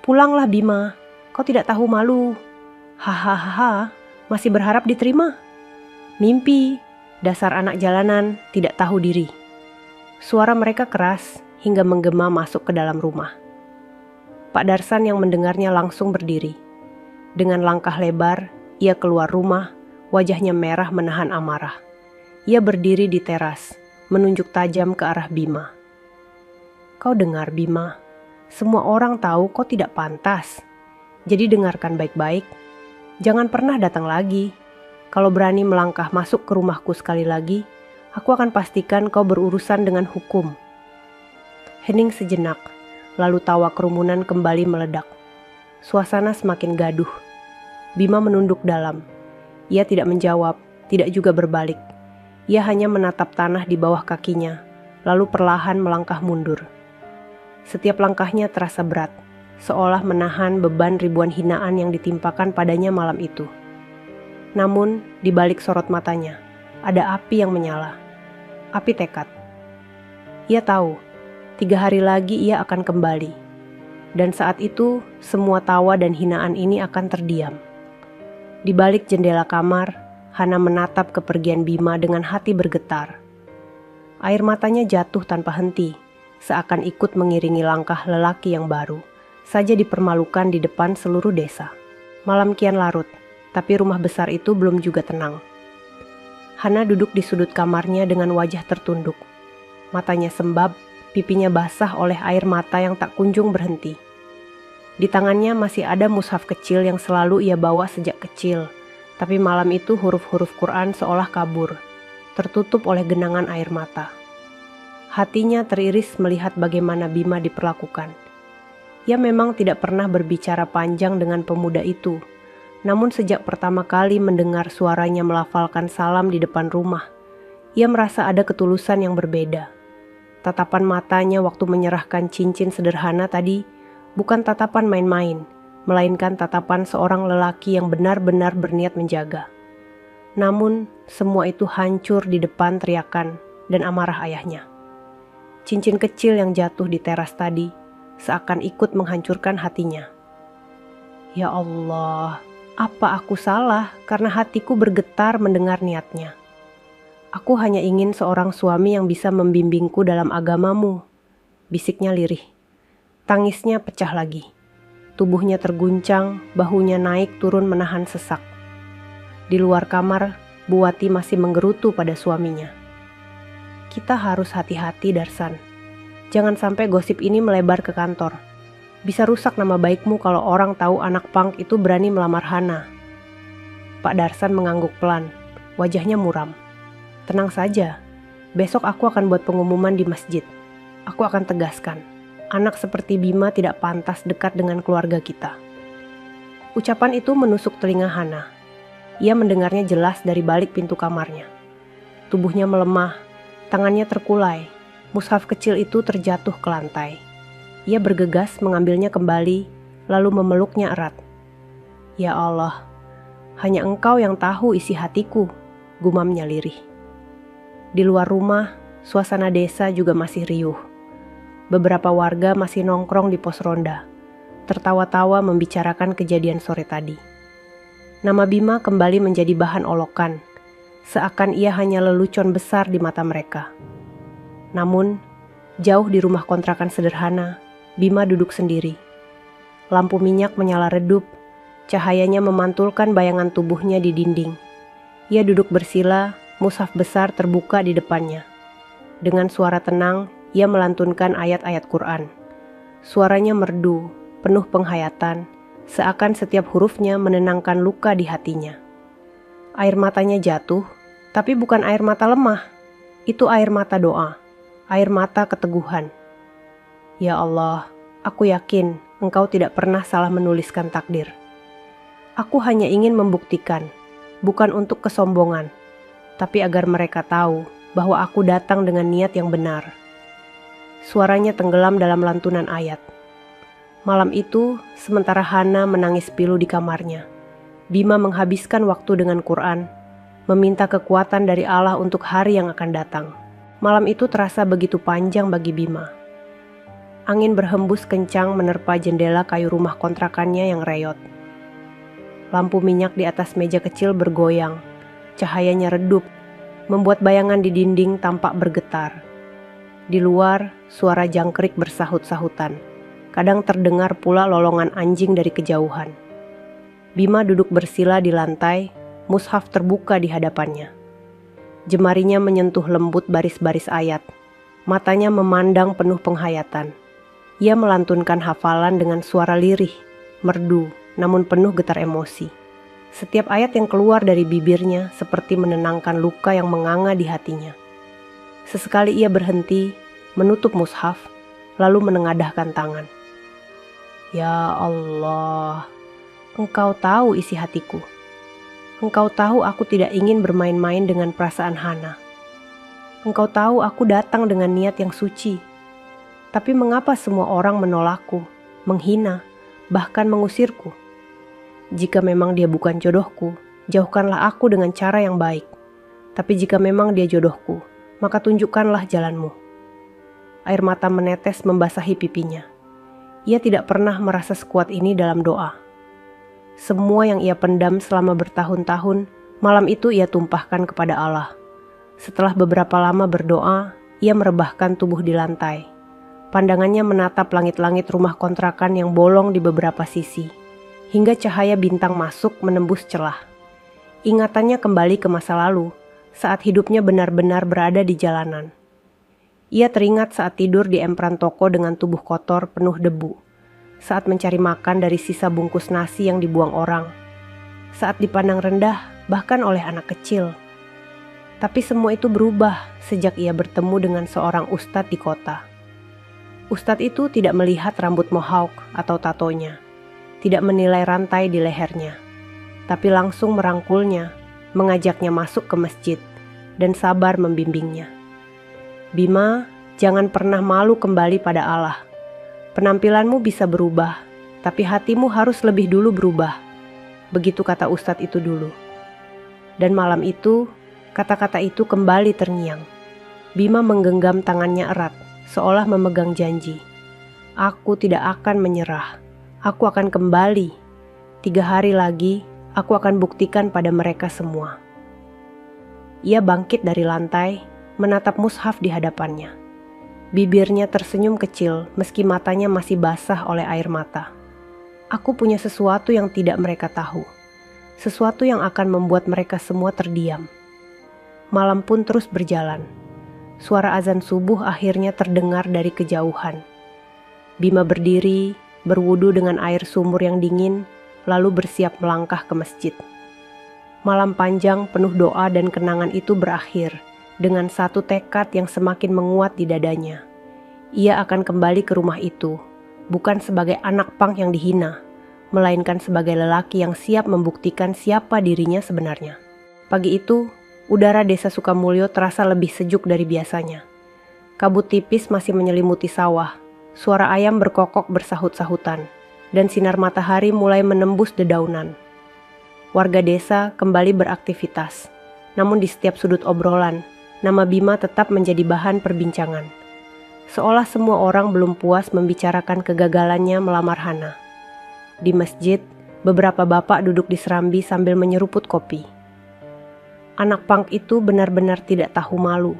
Pulanglah Bima, kau tidak tahu malu. Hahaha, masih berharap diterima. Mimpi, dasar anak jalanan tidak tahu diri. Suara mereka keras hingga menggema masuk ke dalam rumah. Pak Darsan yang mendengarnya langsung berdiri. Dengan langkah lebar, ia keluar rumah, wajahnya merah menahan amarah. Ia berdiri di teras, menunjuk tajam ke arah Bima. Kau dengar Bima, semua orang tahu kau tidak pantas. Jadi dengarkan baik-baik. Jangan pernah datang lagi. Kalau berani melangkah masuk ke rumahku sekali lagi, Aku akan pastikan kau berurusan dengan hukum. Hening sejenak, lalu tawa kerumunan kembali meledak. Suasana semakin gaduh. Bima menunduk dalam. Ia tidak menjawab, tidak juga berbalik. Ia hanya menatap tanah di bawah kakinya, lalu perlahan melangkah mundur. Setiap langkahnya terasa berat, seolah menahan beban ribuan hinaan yang ditimpakan padanya malam itu. Namun, di balik sorot matanya, ada api yang menyala. Api tekad. Ia tahu, 3 hari lagi ia akan kembali. Dan saat itu, semua tawa dan hinaan ini akan terdiam. Di balik jendela kamar, Hana menatap kepergian Bima dengan hati bergetar. Air matanya jatuh tanpa henti, seakan ikut mengiringi langkah lelaki yang baru, saja dipermalukan di depan seluruh desa. Malam kian larut, tapi rumah besar itu belum juga tenang. Hana duduk di sudut kamarnya dengan wajah tertunduk. Matanya sembab, pipinya basah oleh air mata yang tak kunjung berhenti. Di tangannya masih ada mushaf kecil yang selalu ia bawa sejak kecil, tapi malam itu huruf-huruf Quran seolah kabur, tertutup oleh genangan air mata. Hatinya teriris melihat bagaimana Bima diperlakukan. Ia memang tidak pernah berbicara panjang dengan pemuda itu, namun sejak pertama kali mendengar suaranya melafalkan salam di depan rumah, ia merasa ada ketulusan yang berbeda. Tatapan matanya waktu menyerahkan cincin sederhana tadi bukan tatapan main-main, melainkan tatapan seorang lelaki yang benar-benar berniat menjaga. Namun, semua itu hancur di depan teriakan dan amarah ayahnya. Cincin kecil yang jatuh di teras tadi seakan ikut menghancurkan hatinya. Ya Allah, apa aku salah karena hatiku bergetar mendengar niatnya? Aku hanya ingin seorang suami yang bisa membimbingku dalam agamamu, bisiknya lirih. Tangisnya pecah lagi. Tubuhnya terguncang, bahunya naik turun menahan sesak. Di luar kamar, Buwati masih menggerutu pada suaminya. Kita harus hati-hati, Darsan. Jangan sampai gosip ini melebar ke kantor. Bisa rusak nama baikmu kalau orang tahu anak pang itu berani melamar Hana. Pak Darsan mengangguk pelan, wajahnya muram. Tenang saja, besok aku akan buat pengumuman di masjid. Aku akan tegaskan, anak seperti Bima tidak pantas dekat dengan keluarga kita. Ucapan itu menusuk telinga Hana. Ia mendengarnya jelas dari balik pintu kamarnya. Tubuhnya melemah, tangannya terkulai, mushaf kecil itu terjatuh ke lantai. Ia bergegas mengambilnya kembali, lalu memeluknya erat. Ya Allah, hanya Engkau yang tahu isi hatiku, gumamnya lirih. Di luar rumah, suasana desa juga masih riuh. Beberapa warga masih nongkrong di pos ronda, tertawa-tawa membicarakan kejadian sore tadi. Nama Bima kembali menjadi bahan olokan, seakan ia hanya lelucon besar di mata mereka. Namun, jauh di rumah kontrakan sederhana, Bima duduk sendiri. Lampu minyak menyala redup, cahayanya memantulkan bayangan tubuhnya di dinding. Ia duduk bersila, mushaf besar terbuka di depannya. Dengan suara tenang, ia melantunkan ayat-ayat Quran. Suaranya merdu, penuh penghayatan, seakan setiap hurufnya menenangkan luka di hatinya. Air matanya jatuh, tapi bukan air mata lemah. Itu air mata doa, air mata keteguhan. Ya Allah, aku yakin Engkau tidak pernah salah menuliskan takdir. Aku hanya ingin membuktikan, bukan untuk kesombongan, tapi agar mereka tahu bahwa aku datang dengan niat yang benar. Suaranya tenggelam dalam lantunan ayat. Malam itu, sementara Hana menangis pilu di kamarnya, Bima menghabiskan waktu dengan Quran, meminta kekuatan dari Allah untuk hari yang akan datang. Malam itu terasa begitu panjang bagi Bima. Angin berhembus kencang menerpa jendela kayu rumah kontrakannya yang reyot. Lampu minyak di atas meja kecil bergoyang. Cahayanya redup, membuat bayangan di dinding tampak bergetar. Di luar, suara jangkrik bersahut-sahutan. Kadang terdengar pula lolongan anjing dari kejauhan. Bima duduk bersila di lantai, mushaf terbuka di hadapannya. Jemarinya menyentuh lembut baris-baris ayat. Matanya memandang penuh penghayatan. Ia melantunkan hafalan dengan suara lirih, merdu, namun penuh getar emosi. Setiap ayat yang keluar dari bibirnya seperti menenangkan luka yang menganga di hatinya. Sesekali ia berhenti, menutup mushaf, lalu menengadahkan tangan. Ya Allah, Engkau tahu isi hatiku. Engkau tahu aku tidak ingin bermain-main dengan perasaan Hana. Engkau tahu aku datang dengan niat yang suci. Tapi mengapa semua orang menolakku, menghina, bahkan mengusirku? Jika memang dia bukan jodohku, jauhkanlah aku dengan cara yang baik. Tapi jika memang dia jodohku, maka tunjukkanlah jalanmu. Air mata menetes membasahi pipinya. Ia tidak pernah merasa sekuat ini dalam doa. Semua yang ia pendam selama bertahun-tahun, malam itu ia tumpahkan kepada Allah. Setelah beberapa lama berdoa, ia merebahkan tubuh di lantai. Pandangannya menatap langit-langit rumah kontrakan yang bolong di beberapa sisi, hingga cahaya bintang masuk menembus celah. Ingatannya kembali ke masa lalu, saat hidupnya benar-benar berada di jalanan. Ia teringat saat tidur di empran toko dengan tubuh kotor penuh debu, saat mencari makan dari sisa bungkus nasi yang dibuang orang, saat dipandang rendah bahkan oleh anak kecil. Tapi semua itu berubah sejak ia bertemu dengan seorang ustadz di kota. Ustadz itu tidak melihat rambut mohawk atau tatonya, tidak menilai rantai di lehernya, tapi langsung merangkulnya, mengajaknya masuk ke masjid, dan sabar membimbingnya. Bima, jangan pernah malu kembali pada Allah. Penampilanmu bisa berubah, tapi hatimu harus lebih dulu berubah. Begitu kata ustadz itu dulu. Dan malam itu, kata-kata itu kembali terngiang. Bima menggenggam tangannya erat, seolah memegang janji. Aku tidak akan menyerah. Aku akan kembali. 3 hari lagi, aku akan buktikan pada mereka semua. Ia bangkit dari lantai, menatap mushaf di hadapannya. Bibirnya tersenyum kecil meski matanya masih basah oleh air mata. Aku punya sesuatu yang tidak mereka tahu. Sesuatu yang akan membuat mereka semua terdiam. Malam pun terus berjalan. Suara azan subuh akhirnya terdengar dari kejauhan. Bima berdiri, berwudu dengan air sumur yang dingin, lalu bersiap melangkah ke masjid. Malam panjang penuh doa dan kenangan itu berakhir dengan satu tekad yang semakin menguat di dadanya. Ia akan kembali ke rumah itu, bukan sebagai anak pang yang dihina, melainkan sebagai lelaki yang siap membuktikan siapa dirinya sebenarnya. Pagi itu, udara desa Sukamulyo terasa lebih sejuk dari biasanya. Kabut tipis masih menyelimuti sawah, suara ayam berkokok bersahut-sahutan, dan sinar matahari mulai menembus dedaunan. Warga desa kembali beraktivitas, namun di setiap sudut obrolan, nama Bima tetap menjadi bahan perbincangan. Seolah semua orang belum puas membicarakan kegagalannya melamar Hana. Di masjid, beberapa bapak duduk di serambi sambil menyeruput kopi. Anak pang itu benar-benar tidak tahu malu,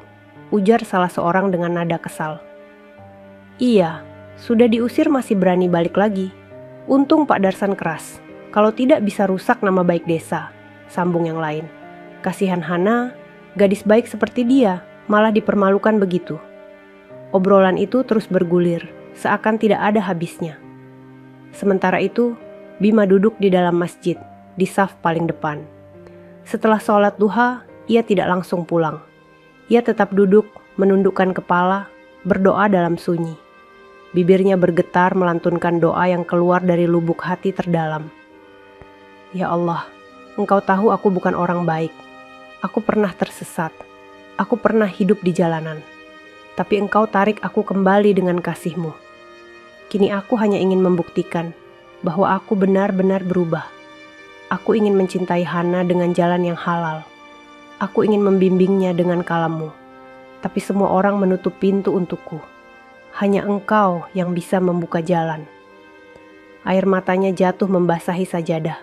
ujar salah seorang dengan nada kesal. Iya, sudah diusir masih berani balik lagi. Untung Pak Darsan keras, kalau tidak bisa rusak nama baik desa, sambung yang lain. Kasihan Hana, gadis baik seperti dia malah dipermalukan begitu. Obrolan itu terus bergulir, seakan tidak ada habisnya. Sementara itu, Bima duduk di dalam masjid, di saf paling depan. Setelah sholat duha, ia tidak langsung pulang. Ia tetap duduk, menundukkan kepala, berdoa dalam sunyi. Bibirnya bergetar melantunkan doa yang keluar dari lubuk hati terdalam. Ya Allah, Engkau tahu aku bukan orang baik. Aku pernah tersesat, aku pernah hidup di jalanan, tapi Engkau tarik aku kembali dengan kasih-Mu. Kini aku hanya ingin membuktikan bahwa aku benar-benar berubah. Aku ingin mencintai Hana dengan jalan yang halal. Aku ingin membimbingnya dengan kalam-Mu, tapi semua orang menutup pintu untukku. Hanya Engkau yang bisa membuka jalan. Air matanya jatuh membasahi sajadah.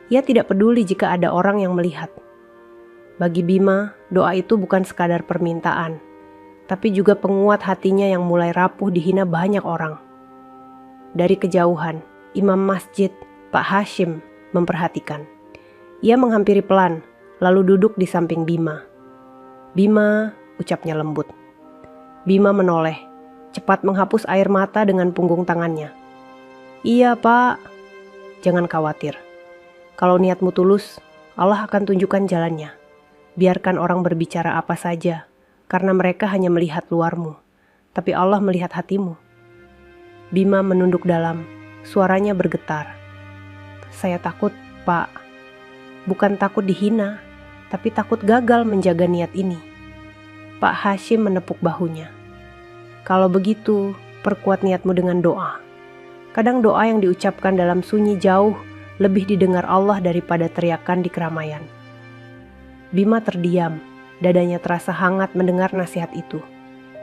Ia tidak peduli jika ada orang yang melihat. Bagi Bima, doa itu bukan sekadar permintaan, tapi juga penguat hatinya yang mulai rapuh dihina banyak orang. Dari kejauhan, imam masjid, Pak Hashim, memperhatikan. Ia menghampiri pelan, lalu duduk di samping Bima. Bima, ucapnya lembut. Bima menoleh, cepat menghapus air mata dengan punggung tangannya. Iya Pak, jangan khawatir. Kalau niatmu tulus, Allah akan tunjukkan jalannya. Biarkan orang berbicara apa saja. karena mereka hanya melihat luarmu, tapi Allah melihat hatimu. Bima menunduk dalam, suaranya bergetar. Saya takut, Pak. Bukan takut dihina, tapi takut gagal menjaga niat ini. Pak Hashim menepuk bahunya. Kalau begitu, perkuat niatmu dengan doa. Kadang doa yang diucapkan dalam sunyi jauh lebih didengar Allah daripada teriakan di keramaian. Bima terdiam, dadanya terasa hangat mendengar nasihat itu.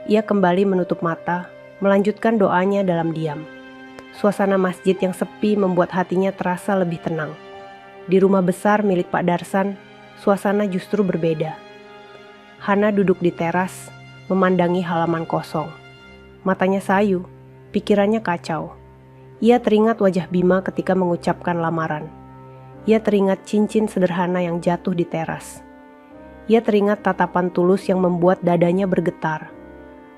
Ia kembali menutup mata, melanjutkan doanya dalam diam. Suasana masjid yang sepi membuat hatinya terasa lebih tenang. Di rumah besar milik Pak Darsan, suasana justru berbeda. Hana duduk di teras, memandangi halaman kosong. Matanya sayu, pikirannya kacau. Ia teringat wajah Bima ketika mengucapkan lamaran. Ia teringat cincin sederhana yang jatuh di teras. Ia teringat tatapan tulus yang membuat dadanya bergetar.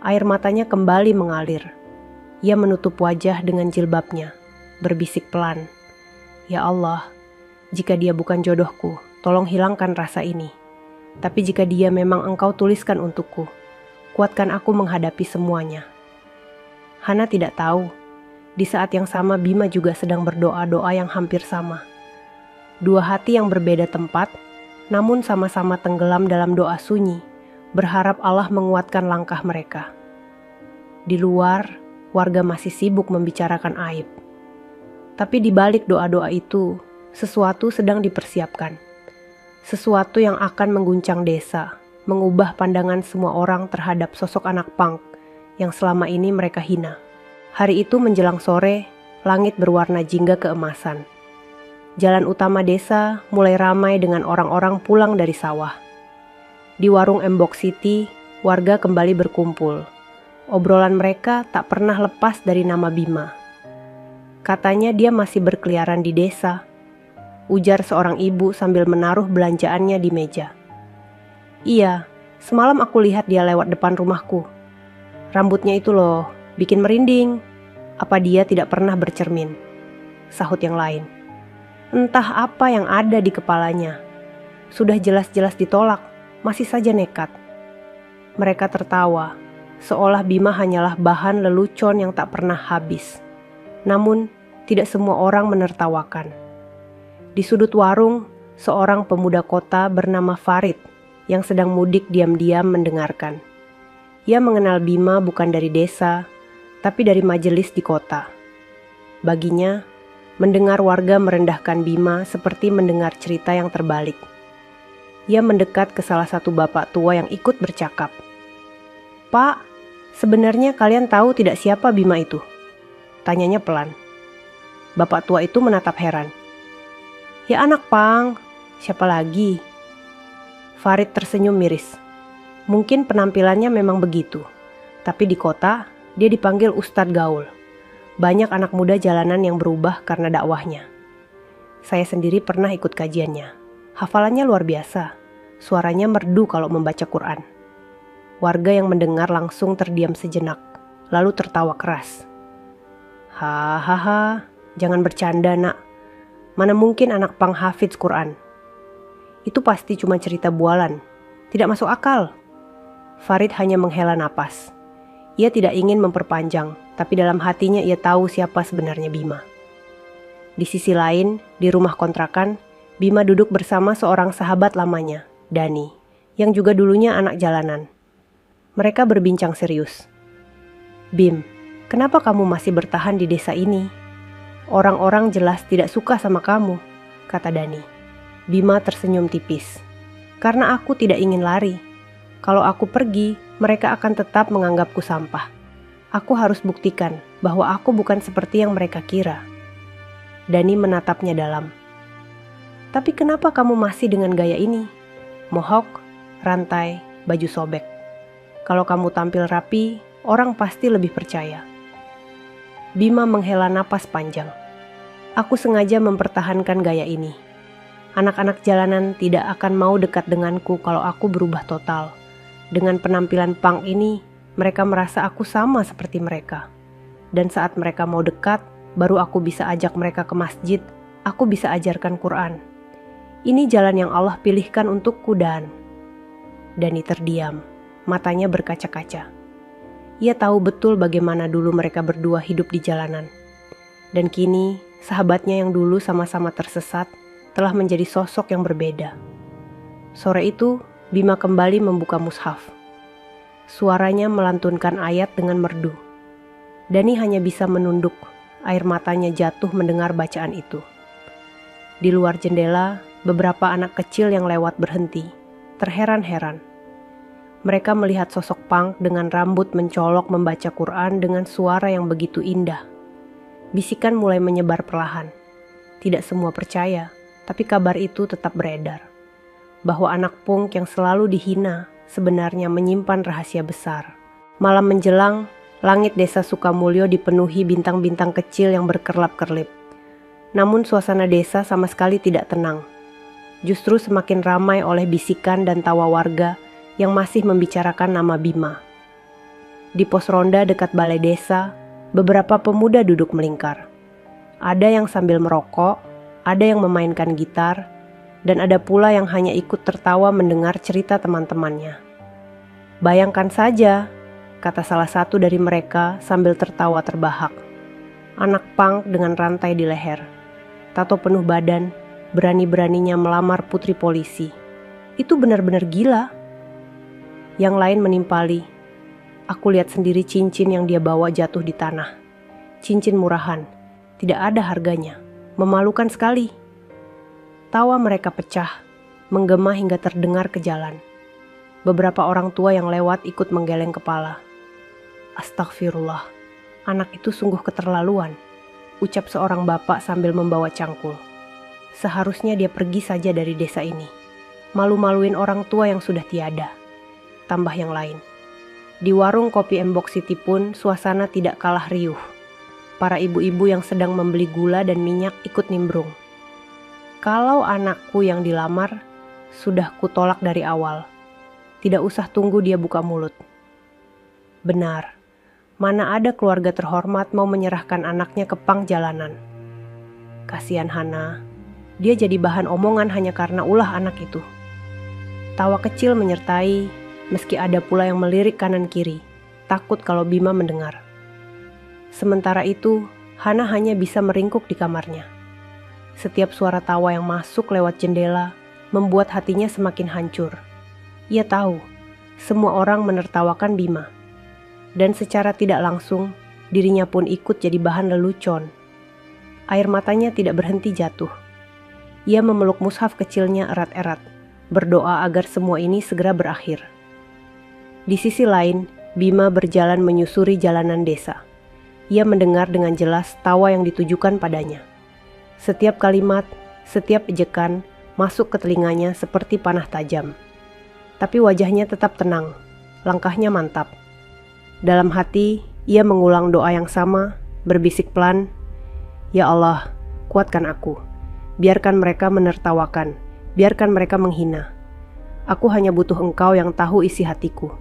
Air matanya kembali mengalir. Ia menutup wajah dengan jilbabnya, berbisik pelan. Ya Allah, jika dia bukan jodohku, tolong hilangkan rasa ini. Tapi jika dia memang Engkau tuliskan untukku, kuatkan aku menghadapi semuanya. Hana tidak tahu, di saat yang sama Bima juga sedang berdoa-doa yang hampir sama. Dua hati yang berbeda tempat, namun sama-sama tenggelam dalam doa sunyi, berharap Allah menguatkan langkah mereka. Di luar, warga masih sibuk membicarakan aib. Tapi di balik doa-doa itu, sesuatu sedang dipersiapkan. Sesuatu yang akan mengguncang desa, mengubah pandangan semua orang terhadap sosok anak punk yang selama ini mereka hina. Hari itu menjelang sore, langit berwarna jingga keemasan. Jalan utama desa mulai ramai dengan orang-orang pulang dari sawah. Di warung Embok City, warga kembali berkumpul. Obrolan mereka tak pernah lepas dari nama Bima. Katanya dia masih berkeliaran di desa, ujar seorang ibu sambil menaruh belanjaannya di meja. Iya, semalam aku lihat dia lewat depan rumahku. Rambutnya itu loh, bikin merinding. Apa dia tidak pernah bercermin? Sahut yang lain. Entah apa yang ada di kepalanya. Sudah jelas-jelas ditolak, masih saja nekat. Mereka tertawa, seolah Bima hanyalah bahan lelucon yang tak pernah habis. Namun, tidak semua orang menertawakan. Di sudut warung, seorang pemuda kota bernama Farid yang sedang mudik diam-diam mendengarkan. Ia mengenal Bima bukan dari desa, tapi dari majelis di kota. Baginya, mendengar warga merendahkan Bima seperti mendengar cerita yang terbalik. Ia mendekat ke salah satu bapak tua yang ikut bercakap. Pak, sebenarnya kalian tahu tidak siapa Bima itu? Tanyanya pelan. Bapak tua itu menatap heran. Ya anak pang, siapa lagi? Farid tersenyum miris. Mungkin penampilannya memang begitu, tapi di kota dia dipanggil Ustadz Gaul. Banyak anak muda jalanan yang berubah karena dakwahnya. Saya sendiri pernah ikut kajiannya. Hafalannya luar biasa. Suaranya merdu kalau membaca Quran. Warga yang mendengar langsung terdiam sejenak, lalu tertawa keras. Hahaha, jangan bercanda nak. Mana mungkin anak pang hafidz Quran. Itu pasti cuma cerita bualan. Tidak masuk akal. Farid hanya menghela napas. Ia tidak ingin memperpanjang, tapi dalam hatinya ia tahu siapa sebenarnya Bima. Di sisi lain, di rumah kontrakan, Bima duduk bersama seorang sahabat lamanya, Dani, yang juga dulunya anak jalanan. Mereka berbincang serius. Bim, kenapa kamu masih bertahan di desa ini? Orang-orang jelas tidak suka sama kamu, kata Dani. Bima tersenyum tipis. Karena aku tidak ingin lari. Kalau aku pergi, mereka akan tetap menganggapku sampah. Aku harus buktikan bahwa aku bukan seperti yang mereka kira. Dani menatapnya dalam. Tapi kenapa kamu masih dengan gaya ini? Mohawk, rantai, baju sobek. Kalau kamu tampil rapi, orang pasti lebih percaya. Bima menghela napas panjang. Aku sengaja mempertahankan gaya ini. Anak-anak jalanan tidak akan mau dekat denganku kalau aku berubah total. Dengan penampilan punk ini, mereka merasa aku sama seperti mereka. Dan saat mereka mau dekat, baru aku bisa ajak mereka ke masjid, aku bisa ajarkan Quran. Ini jalan yang Allah pilihkan untukku dan... Dani terdiam, matanya berkaca-kaca. Ia tahu betul bagaimana dulu mereka berdua hidup di jalanan. Dan kini, sahabatnya yang dulu sama-sama tersesat telah menjadi sosok yang berbeda. Sore itu, Bima kembali membuka mushaf. Suaranya melantunkan ayat dengan merdu. Dani hanya bisa menunduk, air matanya jatuh mendengar bacaan itu. Di luar jendela, beberapa anak kecil yang lewat berhenti, terheran-heran. Mereka melihat sosok Pang dengan rambut mencolok membaca Quran dengan suara yang begitu indah. Bisikan mulai menyebar perlahan. Tidak semua percaya, tapi kabar itu tetap beredar. Bahwa anak punk yang selalu dihina sebenarnya menyimpan rahasia besar. Malam menjelang, langit desa Sukamulyo dipenuhi bintang-bintang kecil yang berkerlap-kerlip. Namun suasana desa sama sekali tidak tenang. Justru semakin ramai oleh bisikan dan tawa warga yang masih membicarakan nama Bima. Di pos ronda dekat balai desa, beberapa pemuda duduk melingkar. Ada yang sambil merokok, ada yang memainkan gitar, dan ada pula yang hanya ikut tertawa mendengar cerita teman-temannya. Bayangkan saja, kata salah satu dari mereka sambil tertawa terbahak. Anak pang dengan rantai di leher, tato penuh badan, berani-beraninya melamar putri polisi. Itu benar-benar gila. Yang lain menimpali. Aku lihat sendiri cincin yang dia bawa jatuh di tanah. Cincin murahan, tidak ada harganya. Memalukan sekali. Tawa mereka pecah, menggema hingga terdengar ke jalan. Beberapa orang tua yang lewat ikut menggeleng kepala. Astagfirullah, anak itu sungguh keterlaluan, ucap seorang bapak sambil membawa cangkul. Seharusnya dia pergi saja dari desa ini. Malu-maluin orang tua yang sudah tiada. Tambah yang lain. Di warung kopi Embok City pun suasana tidak kalah riuh. Para ibu-ibu yang sedang membeli gula dan minyak ikut nimbrung. Kalau anakku yang dilamar, sudah kutolak dari awal. Tidak usah tunggu dia buka mulut. Benar, mana ada keluarga terhormat mau menyerahkan anaknya ke pang jalanan. Kasihan Hana, dia jadi bahan omongan hanya karena ulah anak itu. Tawa kecil menyertai, meski ada pula yang melirik kanan kiri, takut kalau Bima mendengar. Sementara itu, Hana hanya bisa meringkuk di kamarnya. Setiap suara tawa yang masuk lewat jendela membuat hatinya semakin hancur. Ia tahu, semua orang menertawakan Bima. Dan secara tidak langsung, dirinya pun ikut jadi bahan lelucon. Air matanya tidak berhenti jatuh. Ia memeluk mushaf kecilnya erat-erat, berdoa agar semua ini segera berakhir. Di sisi lain, Bima berjalan menyusuri jalanan desa. Ia mendengar dengan jelas tawa yang ditujukan padanya. Setiap kalimat, setiap ejekan masuk ke telinganya seperti panah tajam. Tapi wajahnya tetap tenang, langkahnya mantap. Dalam hati, ia mengulang doa yang sama, berbisik pelan, "Ya Allah, kuatkan aku. Biarkan mereka menertawakan, biarkan mereka menghina. Aku hanya butuh Engkau yang tahu isi hatiku."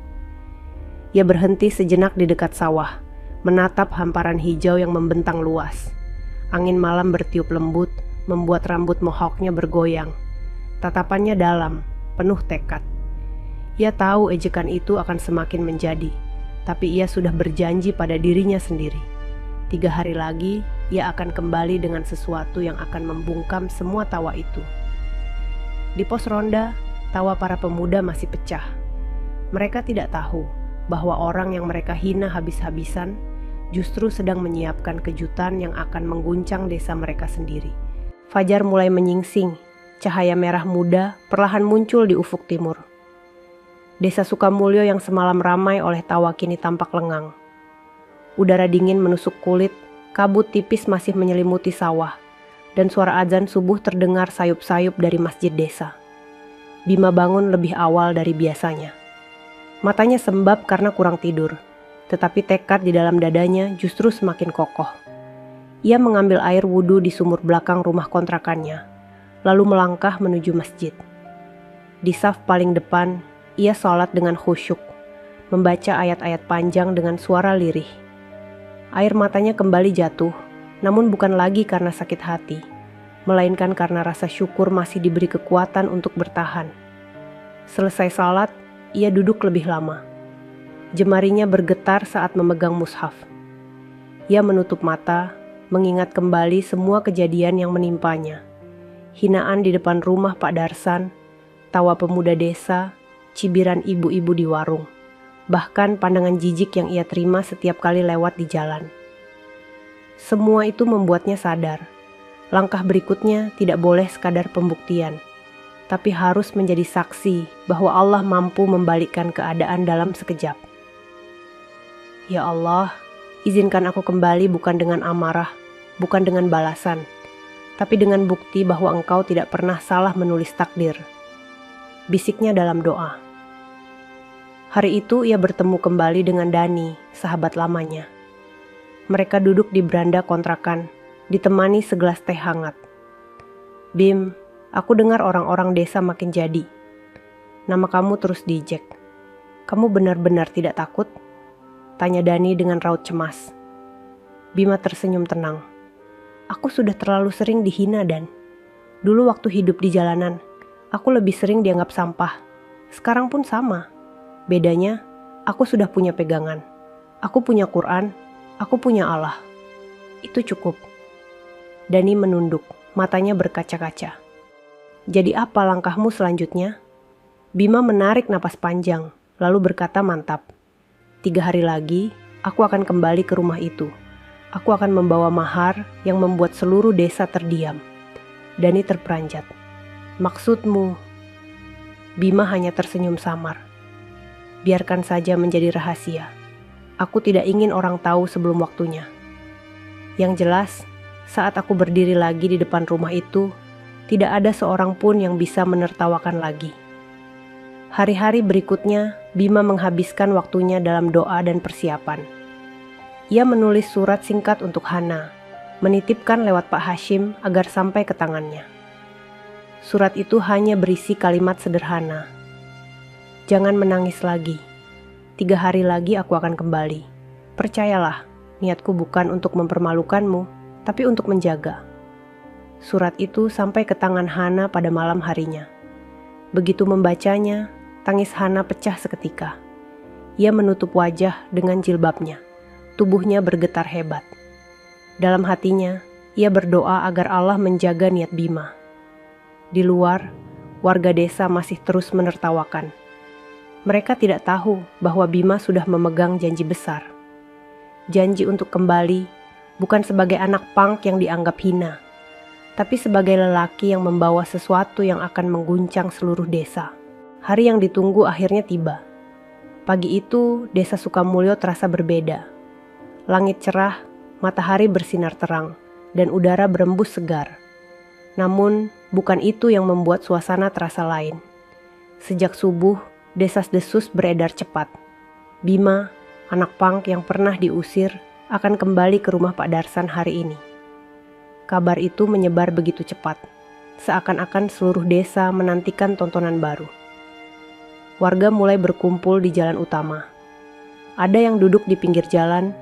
Ia berhenti sejenak di dekat sawah, menatap hamparan hijau yang membentang luas. Angin malam bertiup lembut, membuat rambut mohawknya bergoyang. Tatapannya dalam, penuh tekad. Ia tahu ejekan itu akan semakin menjadi, tapi ia sudah berjanji pada dirinya sendiri. 3 hari lagi, ia akan kembali dengan sesuatu yang akan membungkam semua tawa itu. Di pos ronda, tawa para pemuda masih pecah. Mereka tidak tahu bahwa orang yang mereka hina habis-habisan justru sedang menyiapkan kejutan yang akan mengguncang desa mereka sendiri. Fajar mulai menyingsing, cahaya merah muda perlahan muncul di ufuk timur. Desa Sukamulyo yang semalam ramai oleh tawa kini tampak lengang. Udara dingin menusuk kulit, kabut tipis masih menyelimuti sawah, dan suara azan subuh terdengar sayup-sayup dari masjid desa. Bima bangun lebih awal dari biasanya. Matanya sembab karena kurang tidur, tetapi tekad di dalam dadanya justru semakin kokoh. Ia mengambil air wudhu di sumur belakang rumah kontrakannya, lalu melangkah menuju masjid. Di saf paling depan, ia sholat dengan khusyuk, membaca ayat-ayat panjang dengan suara lirih. Air matanya kembali jatuh, namun bukan lagi karena sakit hati, melainkan karena rasa syukur masih diberi kekuatan untuk bertahan. Selesai sholat, ia duduk lebih lama, Jemarinya bergetar saat memegang mushaf. Ia menutup mata, mengingat kembali semua kejadian yang menimpanya. Hinaan di depan rumah Pak Darsan, tawa pemuda desa, cibiran ibu-ibu di warung, bahkan pandangan jijik yang ia terima setiap kali lewat di jalan. Semua itu membuatnya sadar, langkah berikutnya tidak boleh sekadar pembuktian, tapi harus menjadi saksi bahwa Allah mampu membalikkan keadaan dalam sekejap. Ya Allah, izinkan aku kembali bukan dengan amarah, bukan dengan balasan, tapi dengan bukti bahwa Engkau tidak pernah salah menulis takdir. Bisiknya dalam doa. Hari itu ia bertemu kembali dengan Dani, sahabat lamanya. Mereka duduk di beranda kontrakan, ditemani segelas teh hangat. Bim, aku dengar orang-orang desa makin jadi. Nama kamu terus diejek. Kamu benar-benar tidak takut? Tanya Dani dengan raut cemas. Bima tersenyum tenang. Aku sudah terlalu sering dihina, Dan. Dulu waktu hidup di jalanan, aku lebih sering dianggap sampah. Sekarang pun sama. Bedanya, aku sudah punya pegangan. Aku punya Quran, aku punya Allah. Itu cukup. Dani menunduk, matanya berkaca-kaca. Jadi apa langkahmu selanjutnya? Bima menarik napas panjang, lalu berkata mantap. 3 hari lagi, aku akan kembali ke rumah itu. Aku akan membawa mahar yang membuat seluruh desa terdiam. Dani terperanjat. Maksudmu? Bima hanya tersenyum samar. Biarkan saja menjadi rahasia. Aku tidak ingin orang tahu sebelum waktunya. Yang jelas, saat aku berdiri lagi di depan rumah itu, tidak ada seorang pun yang bisa menertawakan lagi. Hari-hari berikutnya, Bima menghabiskan waktunya dalam doa dan persiapan. Ia menulis surat singkat untuk Hana, menitipkan lewat Pak Hashim agar sampai ke tangannya. Surat itu hanya berisi kalimat sederhana. Jangan menangis lagi. 3 hari lagi aku akan kembali. Percayalah, niatku bukan untuk mempermalukanmu, tapi untuk menjaga. Surat itu sampai ke tangan Hana pada malam harinya. Begitu membacanya, tangis Hana pecah seketika. Ia menutup wajah dengan jilbabnya. Tubuhnya bergetar hebat. Dalam hatinya, ia berdoa agar Allah menjaga niat Bima. Di luar, warga desa masih terus menertawakan. Mereka tidak tahu bahwa Bima sudah memegang janji besar. Janji untuk kembali bukan sebagai anak pang yang dianggap hina, tapi sebagai lelaki yang membawa sesuatu yang akan mengguncang seluruh desa. Hari yang ditunggu akhirnya tiba. Pagi itu, desa Sukamulyo terasa berbeda. Langit cerah, matahari bersinar terang, dan udara berembus segar. Namun, bukan itu yang membuat suasana terasa lain. Sejak subuh, desas-desus beredar cepat. Bima, anak pang yang pernah diusir, akan kembali ke rumah Pak Darsan hari ini. Kabar itu menyebar begitu cepat, seakan-akan seluruh desa menantikan tontonan baru. Warga mulai berkumpul di jalan utama. Ada yang duduk di pinggir jalan,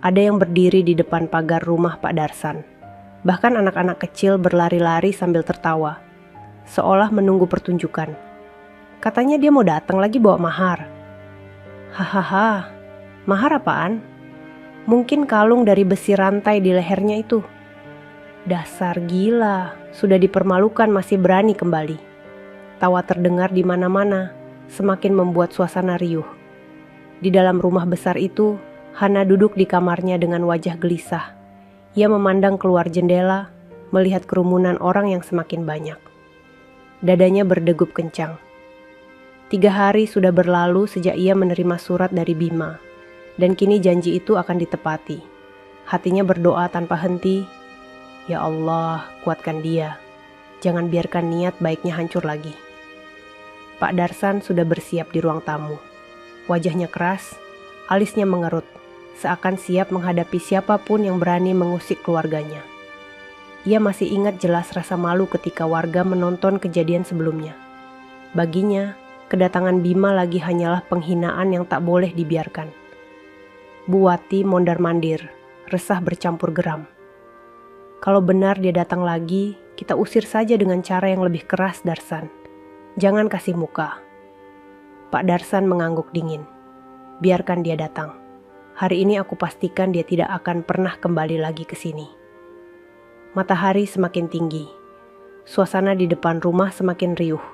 ada yang berdiri di depan pagar rumah Pak Darsan. Bahkan anak-anak kecil berlari-lari sambil tertawa, seolah menunggu pertunjukan. Katanya dia mau datang lagi bawa mahar. Hahaha, mahar apaan? Mungkin kalung dari besi rantai di lehernya itu. Dasar gila, sudah dipermalukan masih berani kembali. Tawa terdengar di mana-mana, semakin membuat suasana riuh. Di dalam rumah besar itu, Hana duduk di kamarnya dengan wajah gelisah. Ia memandang keluar jendela, melihat kerumunan orang yang semakin banyak. Dadanya berdegup kencang. 3 hari sudah berlalu sejak ia menerima surat dari Bima, dan kini janji itu akan ditepati. Hatinya berdoa tanpa henti, "Ya Allah, kuatkan dia. Jangan biarkan niat baiknya hancur lagi." Pak Darsan sudah bersiap di ruang tamu. Wajahnya keras, alisnya mengerut, seakan siap menghadapi siapapun yang berani mengusik keluarganya. Ia masih ingat jelas rasa malu ketika warga menonton kejadian sebelumnya. Baginya, kedatangan Bima lagi hanyalah penghinaan yang tak boleh dibiarkan. Bu Wati mondar-mandir, resah bercampur geram. Kalau benar dia datang lagi, kita usir saja dengan cara yang lebih keras, Darsan. Jangan kasih muka. Pak Darsan mengangguk dingin. Biarkan dia datang. Hari ini aku pastikan dia tidak akan pernah kembali lagi ke sini. Matahari semakin tinggi. Suasana di depan rumah semakin riuh.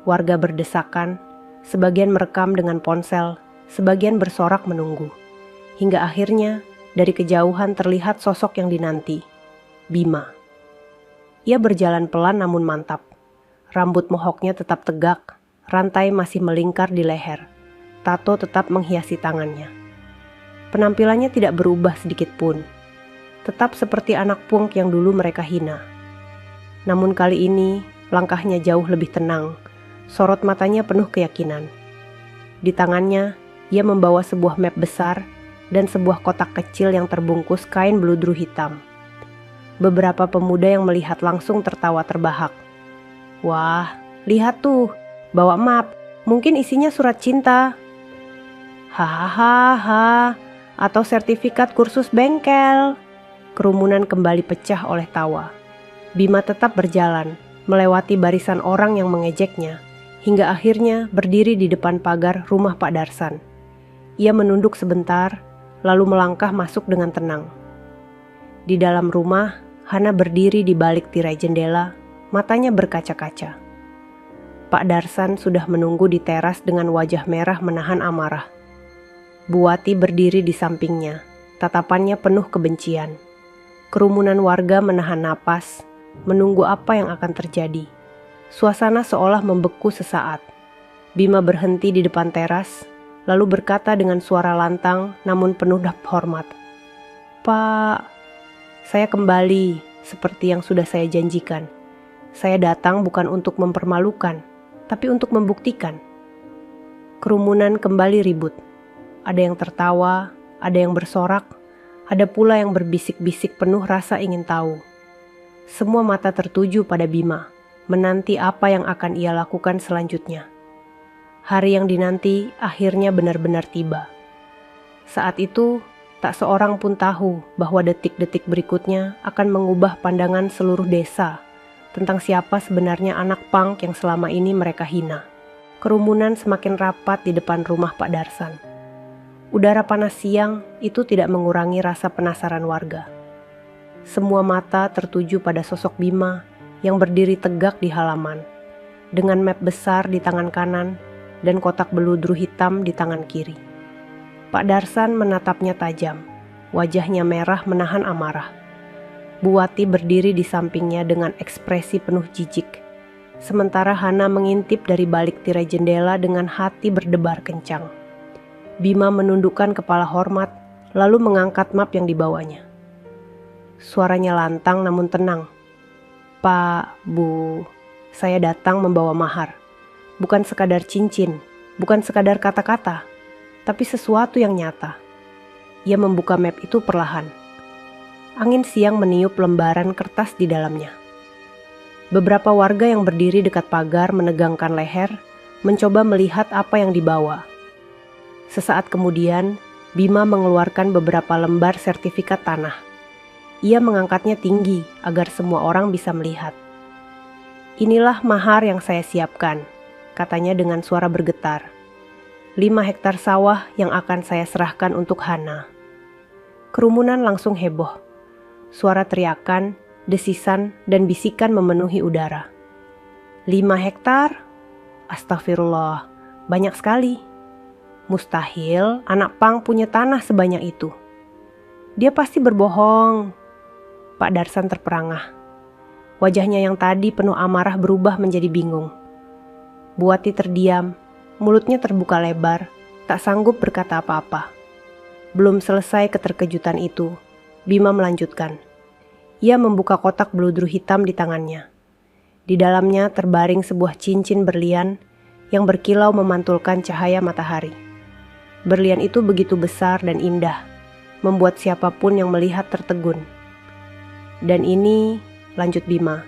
Warga berdesakan, sebagian merekam dengan ponsel, sebagian bersorak menunggu. Hingga akhirnya, dari kejauhan terlihat sosok yang dinanti, Bima. Ia berjalan pelan namun mantap. Rambut mohoknya tetap tegak, rantai masih melingkar di leher. Tato tetap menghiasi tangannya. Penampilannya tidak berubah sedikit pun. Tetap seperti anak punk yang dulu mereka hina. Namun kali ini, langkahnya jauh lebih tenang. Sorot matanya penuh keyakinan. Di tangannya, ia membawa sebuah map besar dan sebuah kotak kecil yang terbungkus kain beludru hitam. Beberapa pemuda yang melihat langsung tertawa terbahak. Wah, lihat tuh, bawa map, mungkin isinya surat cinta. Hahaha, atau sertifikat kursus bengkel. Kerumunan kembali pecah oleh tawa. Bima tetap berjalan, melewati barisan orang yang mengejeknya, hingga akhirnya berdiri di depan pagar rumah Pak Darsan. Ia menunduk sebentar, lalu melangkah masuk dengan tenang. Di dalam rumah, Hana berdiri di balik tirai jendela, matanya berkaca-kaca. Pak Darsan sudah menunggu di teras dengan wajah merah menahan amarah. Buati berdiri di sampingnya, tatapannya penuh kebencian. Kerumunan warga menahan napas, menunggu apa yang akan terjadi. Suasana seolah membeku sesaat. Bima berhenti di depan teras, lalu berkata dengan suara lantang namun penuh hormat. Pak, saya kembali seperti yang sudah saya janjikan. Saya datang bukan untuk mempermalukan, tapi untuk membuktikan. Kerumunan kembali ribut. Ada yang tertawa, ada yang bersorak, ada pula yang berbisik-bisik penuh rasa ingin tahu. Semua mata tertuju pada Bima, menanti apa yang akan ia lakukan selanjutnya. Hari yang dinanti akhirnya benar-benar tiba. Saat itu, tak seorang pun tahu bahwa detik-detik berikutnya akan mengubah pandangan seluruh desa tentang siapa sebenarnya anak punk yang selama ini mereka hina. Kerumunan semakin rapat di depan rumah Pak Darsan. Udara panas siang itu tidak mengurangi rasa penasaran warga. Semua mata tertuju pada sosok Bima yang berdiri tegak di halaman, dengan map besar di tangan kanan dan kotak beludru hitam di tangan kiri. Pak Darsan menatapnya tajam, wajahnya merah menahan amarah. Buati berdiri di sampingnya dengan ekspresi penuh jijik, sementara Hana mengintip dari balik tirai jendela dengan hati berdebar kencang. Bima menundukkan kepala hormat, lalu mengangkat map yang dibawanya. Suaranya lantang namun tenang. Pak, Bu, saya datang membawa mahar. Bukan sekadar cincin, bukan sekadar kata-kata, tapi sesuatu yang nyata. Ia membuka map itu perlahan. Angin siang meniup lembaran kertas di dalamnya. Beberapa warga yang berdiri dekat pagar menegangkan leher, mencoba melihat apa yang dibawa. Sesaat kemudian, Bima mengeluarkan beberapa lembar sertifikat tanah. Ia mengangkatnya tinggi agar semua orang bisa melihat. Inilah mahar yang saya siapkan, katanya dengan suara bergetar. 5 hektar sawah yang akan saya serahkan untuk Hana. Kerumunan langsung heboh. Suara teriakan, desisan, dan bisikan memenuhi udara. 5 hektar? Astagfirullah, banyak sekali. Mustahil anak pang punya tanah sebanyak itu. Dia pasti berbohong. Pak Darsan terperangah. Wajahnya yang tadi penuh amarah berubah menjadi bingung. Buati terdiam, mulutnya terbuka lebar, tak sanggup berkata apa-apa. Belum selesai keterkejutan itu, Bima melanjutkan. Ia membuka kotak beludru hitam di tangannya. Di dalamnya terbaring sebuah cincin berlian yang berkilau memantulkan cahaya matahari. Berlian itu begitu besar dan indah, membuat siapapun yang melihat tertegun. Dan ini, lanjut Bima,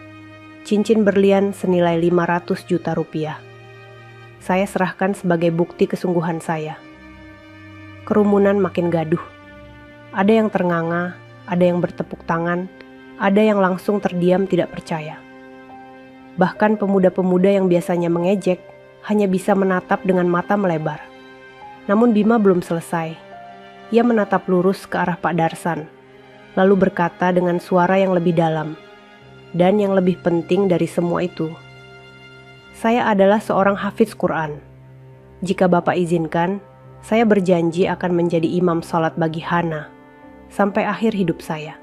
cincin berlian senilai 500 juta rupiah. Saya serahkan sebagai bukti kesungguhan saya. Kerumunan makin gaduh. Ada yang ternganga, ada yang bertepuk tangan, ada yang langsung terdiam tidak percaya. Bahkan pemuda-pemuda yang biasanya mengejek hanya bisa menatap dengan mata melebar. Namun Bima belum selesai. Ia menatap lurus ke arah Pak Darsan, lalu berkata dengan suara yang lebih dalam. Dan yang lebih penting dari semua itu, saya adalah seorang hafiz Quran. Jika Bapak izinkan, saya berjanji akan menjadi imam sholat bagi Hana sampai akhir hidup saya.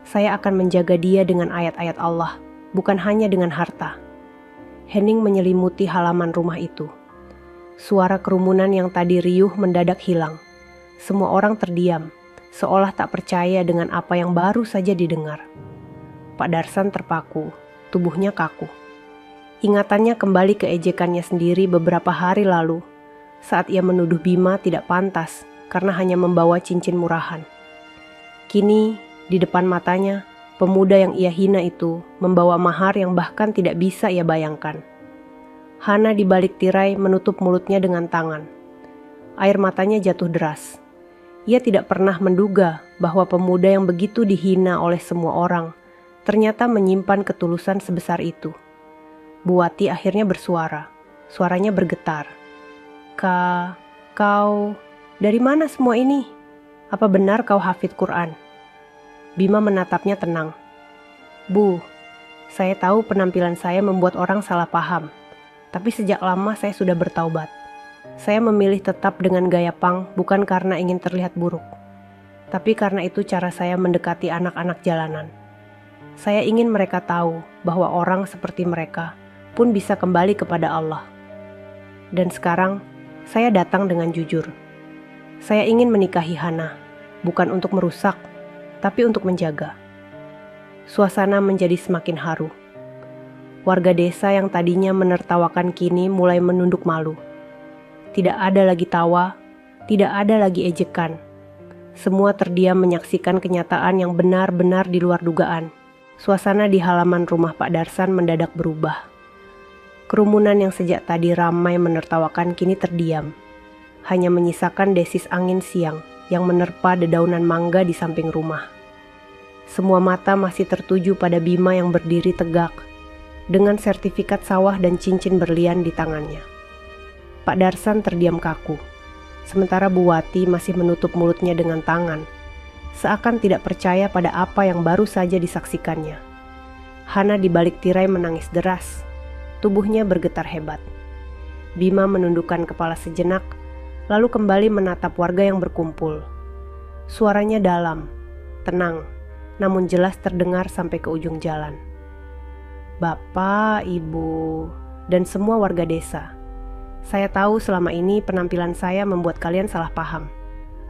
Saya akan menjaga dia dengan ayat-ayat Allah, bukan hanya dengan harta. Hening menyelimuti halaman rumah itu. Suara kerumunan yang tadi riuh mendadak hilang. Semua orang terdiam, seolah tak percaya dengan apa yang baru saja didengar. Pak Darsan terpaku, tubuhnya kaku. Ingatannya kembali ke ejekannya sendiri beberapa hari lalu, saat ia menuduh Bima tidak pantas karena hanya membawa cincin murahan. Kini, di depan matanya, pemuda yang ia hina itu membawa mahar yang bahkan tidak bisa ia bayangkan. Hana di balik tirai menutup mulutnya dengan tangan. Air matanya jatuh deras. Ia tidak pernah menduga bahwa pemuda yang begitu dihina oleh semua orang ternyata menyimpan ketulusan sebesar itu. Buati akhirnya bersuara. Suaranya bergetar. Kau, dari mana semua ini? Apa benar kau hafid Quran? Bima menatapnya tenang. Bu, saya tahu penampilan saya membuat orang salah paham. Tapi sejak lama saya sudah bertaubat. Saya memilih tetap dengan gaya punk bukan karena ingin terlihat buruk. Tapi karena itu cara saya mendekati anak-anak jalanan. Saya ingin mereka tahu bahwa orang seperti mereka pun bisa kembali kepada Allah. Dan sekarang, saya datang dengan jujur. Saya ingin menikahi Hana, bukan untuk merusak, tapi untuk menjaga. Suasana menjadi semakin haru. Warga desa yang tadinya menertawakan kini mulai menunduk malu. Tidak ada lagi tawa, tidak ada lagi ejekan. Semua terdiam menyaksikan kenyataan yang benar-benar di luar dugaan. Suasana di halaman rumah Pak Darsan mendadak berubah. Kerumunan yang sejak tadi ramai menertawakan kini terdiam. Hanya menyisakan desis angin siang yang menerpa dedaunan mangga di samping rumah. Semua mata masih tertuju pada Bima yang berdiri tegak, dengan sertifikat sawah dan cincin berlian di tangannya. Pak Darsan terdiam kaku, sementara Bu Wati masih menutup mulutnya dengan tangan, seakan tidak percaya pada apa yang baru saja disaksikannya. Hana di balik tirai menangis deras, tubuhnya bergetar hebat. Bima menundukkan kepala sejenak, lalu kembali menatap warga yang berkumpul. Suaranya dalam, tenang, namun jelas terdengar sampai ke ujung jalan. Bapak, Ibu, dan semua warga desa. Saya tahu selama ini penampilan saya membuat kalian salah paham.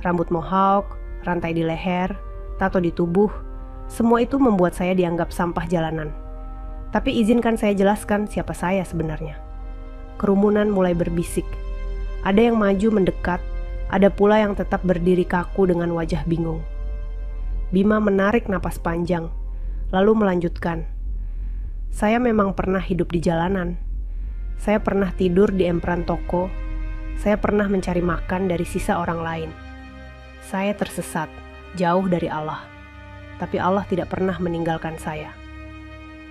Rambut mohawk, rantai di leher, tato di tubuh, semua itu membuat saya dianggap sampah jalanan. Tapi izinkan saya jelaskan siapa saya sebenarnya. Kerumunan mulai berbisik. Ada yang maju mendekat, ada pula yang tetap berdiri kaku dengan wajah bingung. Bima menarik napas panjang, lalu melanjutkan. Saya memang pernah hidup di jalanan. Saya pernah tidur di emperan toko. Saya pernah mencari makan dari sisa orang lain. Saya tersesat, jauh dari Allah. Tapi Allah tidak pernah meninggalkan saya.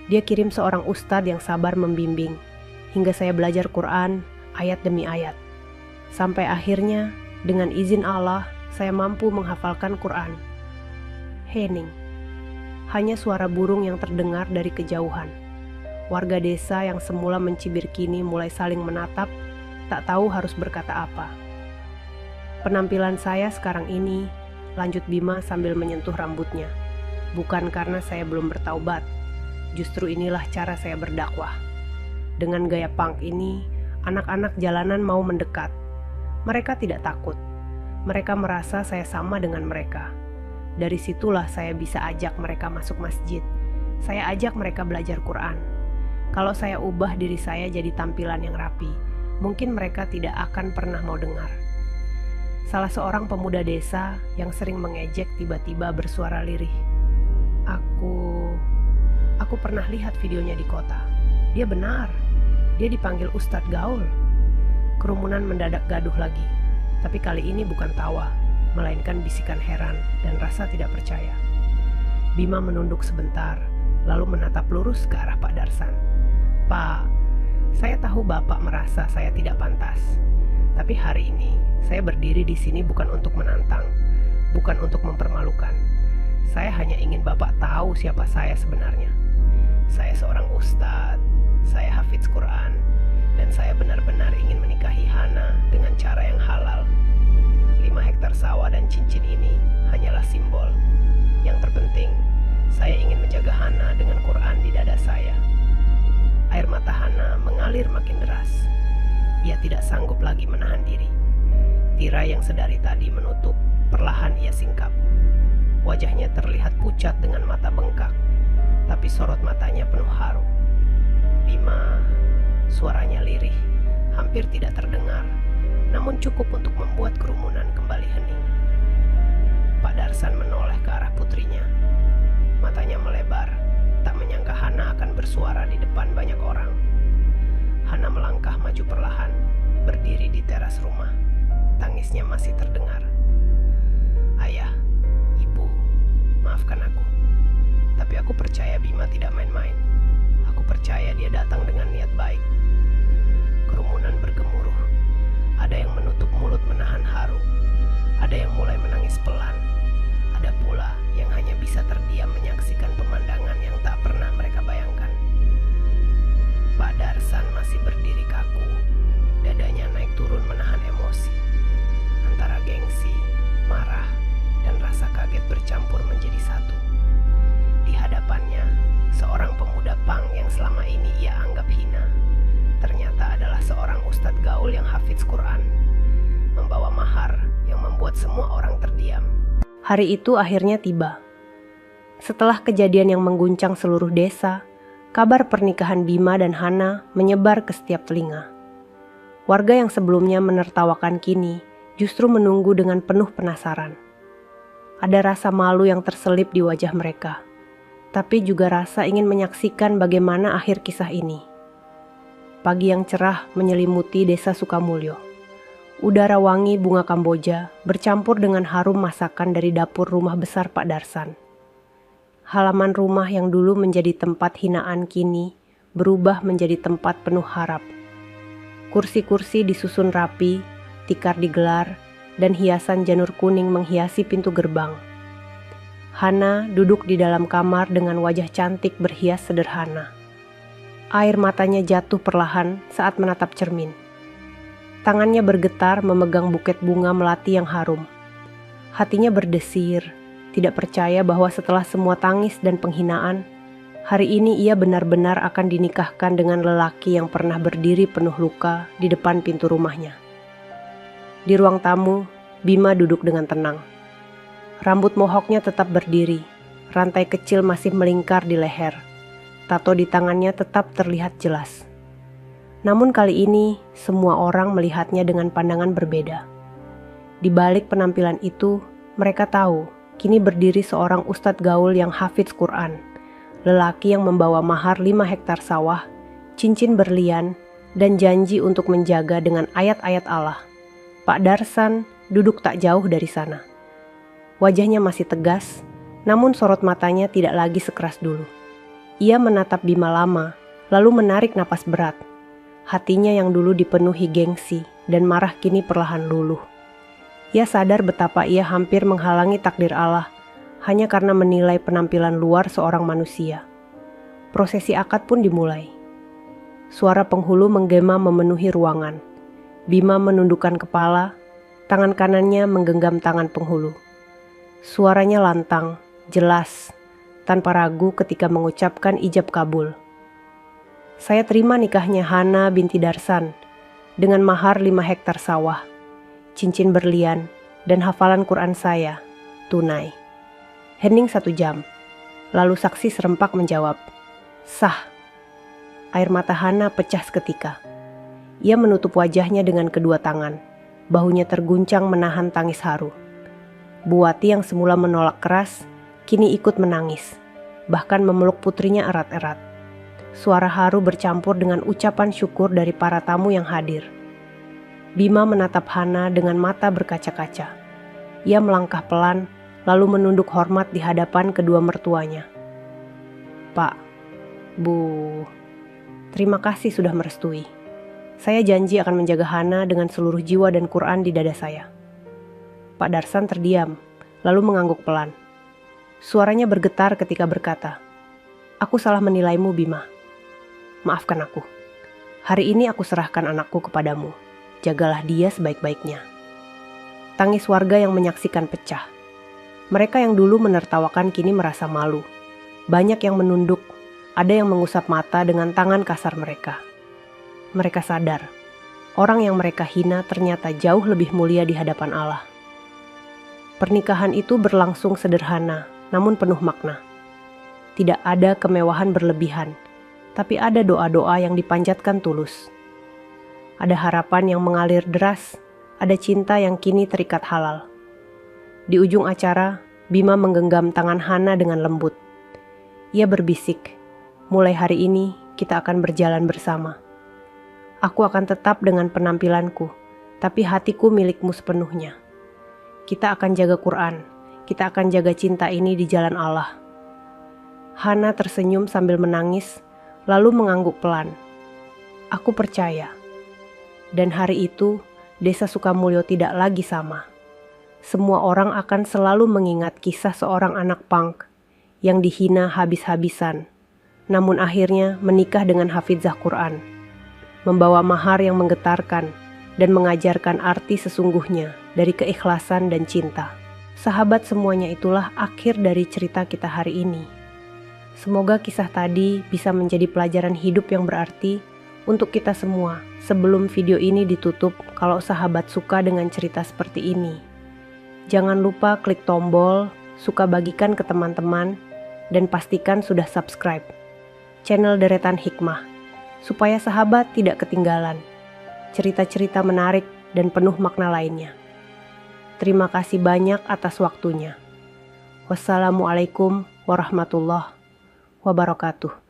Dia kirim seorang ustadz yang sabar membimbing, hingga saya belajar Quran, ayat demi ayat. Sampai akhirnya, dengan izin Allah, saya mampu menghafalkan Quran. Hening. Hanya suara burung yang terdengar dari kejauhan. Warga desa yang semula mencibir kini mulai saling menatap, tak tahu harus berkata apa. Penampilan saya sekarang ini, lanjut Bima sambil menyentuh rambutnya. Bukan karena saya belum bertaubat, justru inilah cara saya berdakwah. Dengan gaya punk ini, anak-anak jalanan mau mendekat. Mereka tidak takut. Mereka merasa saya sama dengan mereka. Dari situlah saya bisa ajak mereka masuk masjid. Saya ajak mereka belajar Quran. Kalau saya ubah diri saya jadi tampilan yang rapi, mungkin mereka tidak akan pernah mau dengar. Salah seorang pemuda desa yang sering mengejek tiba-tiba bersuara lirih. Aku pernah lihat videonya di kota. Dia benar. Dia dipanggil Ustadz Gaul. Kerumunan mendadak gaduh lagi. Tapi kali ini bukan tawa, melainkan bisikan heran dan rasa tidak percaya. Bima menunduk sebentar, lalu menatap lurus ke arah Pak Darsan. Pak, saya tahu Bapak merasa saya tidak pantas. Tapi hari ini saya berdiri di sini bukan untuk menantang, bukan untuk mempermalukan. Saya hanya ingin Bapak tahu siapa saya sebenarnya. Saya seorang ustadz, saya hafiz Quran, dan saya benar-benar ingin menikahi Hana dengan cara yang halal. 5 hektar sawah dan cincin ini hanyalah simbol. Yang terpenting, saya ingin menjaga Hana dengan Quran di dada saya. Air mata Hana mengalir makin deras. Ia tidak sanggup lagi menahan diri. Tirai yang sedari tadi menutup, perlahan ia singkap. Wajahnya terlihat pucat dengan mata bengkak, tapi sorot matanya penuh haru. Bima, suaranya lirih, hampir tidak terdengar, namun cukup untuk membuat kerumunan kembali hening. Pak Darsan menoleh ke arah putrinya. Matanya melebar, tak menyangka Hana akan bersuara di depan banyak orang. Hana melangkah maju perlahan, berdiri di teras rumah. Tangisnya masih terdengar. Ayah, ibu, maafkan aku. Tapi aku percaya Bima tidak main-main. Aku percaya dia datang dengan niat baik. Kerumunan bergemuruh. Ada yang menutup mulut menahan haru. Ada yang mulai menangis pelan. Ada pula yang hanya bisa terdiam menyaksikan pemandangan yang tak pernah mereka bayangkan. Pak Darsan masih berdiri kaku. Dadanya naik turun menahan emosi. Antara gengsi, marah, dan rasa kaget bercampur menjadi satu. Di hadapannya, seorang pemuda pang yang selama ini ia anggap hina, ternyata adalah seorang ustadz gaul yang hafiz Quran, membawa mahar yang membuat semua orang terdiam. Hari itu akhirnya tiba. Setelah kejadian yang mengguncang seluruh desa, kabar pernikahan Bima dan Hana menyebar ke setiap telinga. Warga yang sebelumnya menertawakan kini justru menunggu dengan penuh penasaran. Ada rasa malu yang terselip di wajah mereka, tapi juga rasa ingin menyaksikan bagaimana akhir kisah ini. Pagi yang cerah menyelimuti desa Sukamulyo. Udara wangi bunga Kamboja bercampur dengan harum masakan dari dapur rumah besar Pak Darsan. Halaman rumah yang dulu menjadi tempat hinaan kini berubah menjadi tempat penuh harap. Kursi-kursi disusun rapi, tikar digelar, dan hiasan janur kuning menghiasi pintu gerbang. Hana duduk di dalam kamar dengan wajah cantik berhias sederhana. Air matanya jatuh perlahan saat menatap cermin. Tangannya bergetar memegang buket bunga melati yang harum. Hatinya berdesir, tidak percaya bahwa setelah semua tangis dan penghinaan, hari ini ia benar-benar akan dinikahkan dengan lelaki yang pernah berdiri penuh luka di depan pintu rumahnya. Di ruang tamu, Bima duduk dengan tenang. Rambut mohoknya tetap berdiri, rantai kecil masih melingkar di leher. Tato di tangannya tetap terlihat jelas. Namun kali ini, semua orang melihatnya dengan pandangan berbeda. Di balik penampilan itu, mereka tahu kini berdiri seorang ustadz gaul yang hafiz Quran, lelaki yang membawa mahar 5 hektar sawah, cincin berlian, dan janji untuk menjaga dengan ayat-ayat Allah. Pak Darsan duduk tak jauh dari sana. Wajahnya masih tegas, namun sorot matanya tidak lagi sekeras dulu. Ia menatap Bima lama, lalu menarik napas berat. Hatinya yang dulu dipenuhi gengsi dan marah kini perlahan luluh. Ia sadar betapa ia hampir menghalangi takdir Allah hanya karena menilai penampilan luar seorang manusia. Prosesi akad pun dimulai. Suara penghulu menggema memenuhi ruangan. Bima menundukkan kepala, tangan kanannya menggenggam tangan penghulu. Suaranya lantang, jelas, tanpa ragu ketika mengucapkan ijab kabul. Saya terima nikahnya Hana binti Darsan dengan mahar 5 hektar sawah, cincin berlian, dan hafalan Quran saya, tunai. Hening 1 jam, lalu saksi serempak menjawab, sah. Air mata Hana pecah seketika. Ia menutup wajahnya dengan kedua tangan, bahunya terguncang menahan tangis haru. Buati yang semula menolak keras, kini ikut menangis, bahkan memeluk putrinya erat-erat. Suara haru bercampur dengan ucapan syukur dari para tamu yang hadir. Bima menatap Hana dengan mata berkaca-kaca. Ia melangkah pelan, lalu menunduk hormat di hadapan kedua mertuanya. Pak, Bu, terima kasih sudah merestui. Saya janji akan menjaga Hana dengan seluruh jiwa dan Quran di dada saya. Pak Darsan terdiam, lalu mengangguk pelan. Suaranya bergetar ketika berkata, "Aku salah menilaimu, Bima. Maafkan aku. Hari ini aku serahkan anakku kepadamu. Jagalah dia sebaik-baiknya." Tangis warga yang menyaksikan pecah. Mereka yang dulu menertawakan kini merasa malu. Banyak yang menunduk, ada yang mengusap mata dengan tangan kasar mereka. Mereka sadar, orang yang mereka hina ternyata jauh lebih mulia di hadapan Allah. Pernikahan itu berlangsung sederhana, namun penuh makna. Tidak ada kemewahan berlebihan, tapi ada doa-doa yang dipanjatkan tulus. Ada harapan yang mengalir deras, ada cinta yang kini terikat halal. Di ujung acara, Bima menggenggam tangan Hana dengan lembut. Ia berbisik, "Mulai hari ini kita akan berjalan bersama. Aku akan tetap dengan penampilanku, tapi hatiku milikmu sepenuhnya. Kita akan jaga Quran, kita akan jaga cinta ini di jalan Allah." Hana tersenyum sambil menangis, lalu mengangguk pelan. "Aku percaya." Dan hari itu, Desa Sukamulyo tidak lagi sama. Semua orang akan selalu mengingat kisah seorang anak punk yang dihina habis-habisan, namun akhirnya menikah dengan hafizah Quran, membawa mahar yang menggetarkan dan mengajarkan arti sesungguhnya dari keikhlasan dan cinta. Sahabat, semuanya itulah akhir dari cerita kita hari ini. Semoga kisah tadi bisa menjadi pelajaran hidup yang berarti untuk kita semua. Sebelum video ini ditutup, kalau sahabat suka dengan cerita seperti ini, jangan lupa klik tombol suka, bagikan ke teman-teman, dan pastikan sudah subscribe channel Deretan Hikmah, supaya sahabat tidak ketinggalan cerita-cerita menarik dan penuh makna lainnya. Terima kasih banyak atas waktunya. Wassalamualaikum warahmatullahi wabarakatuh.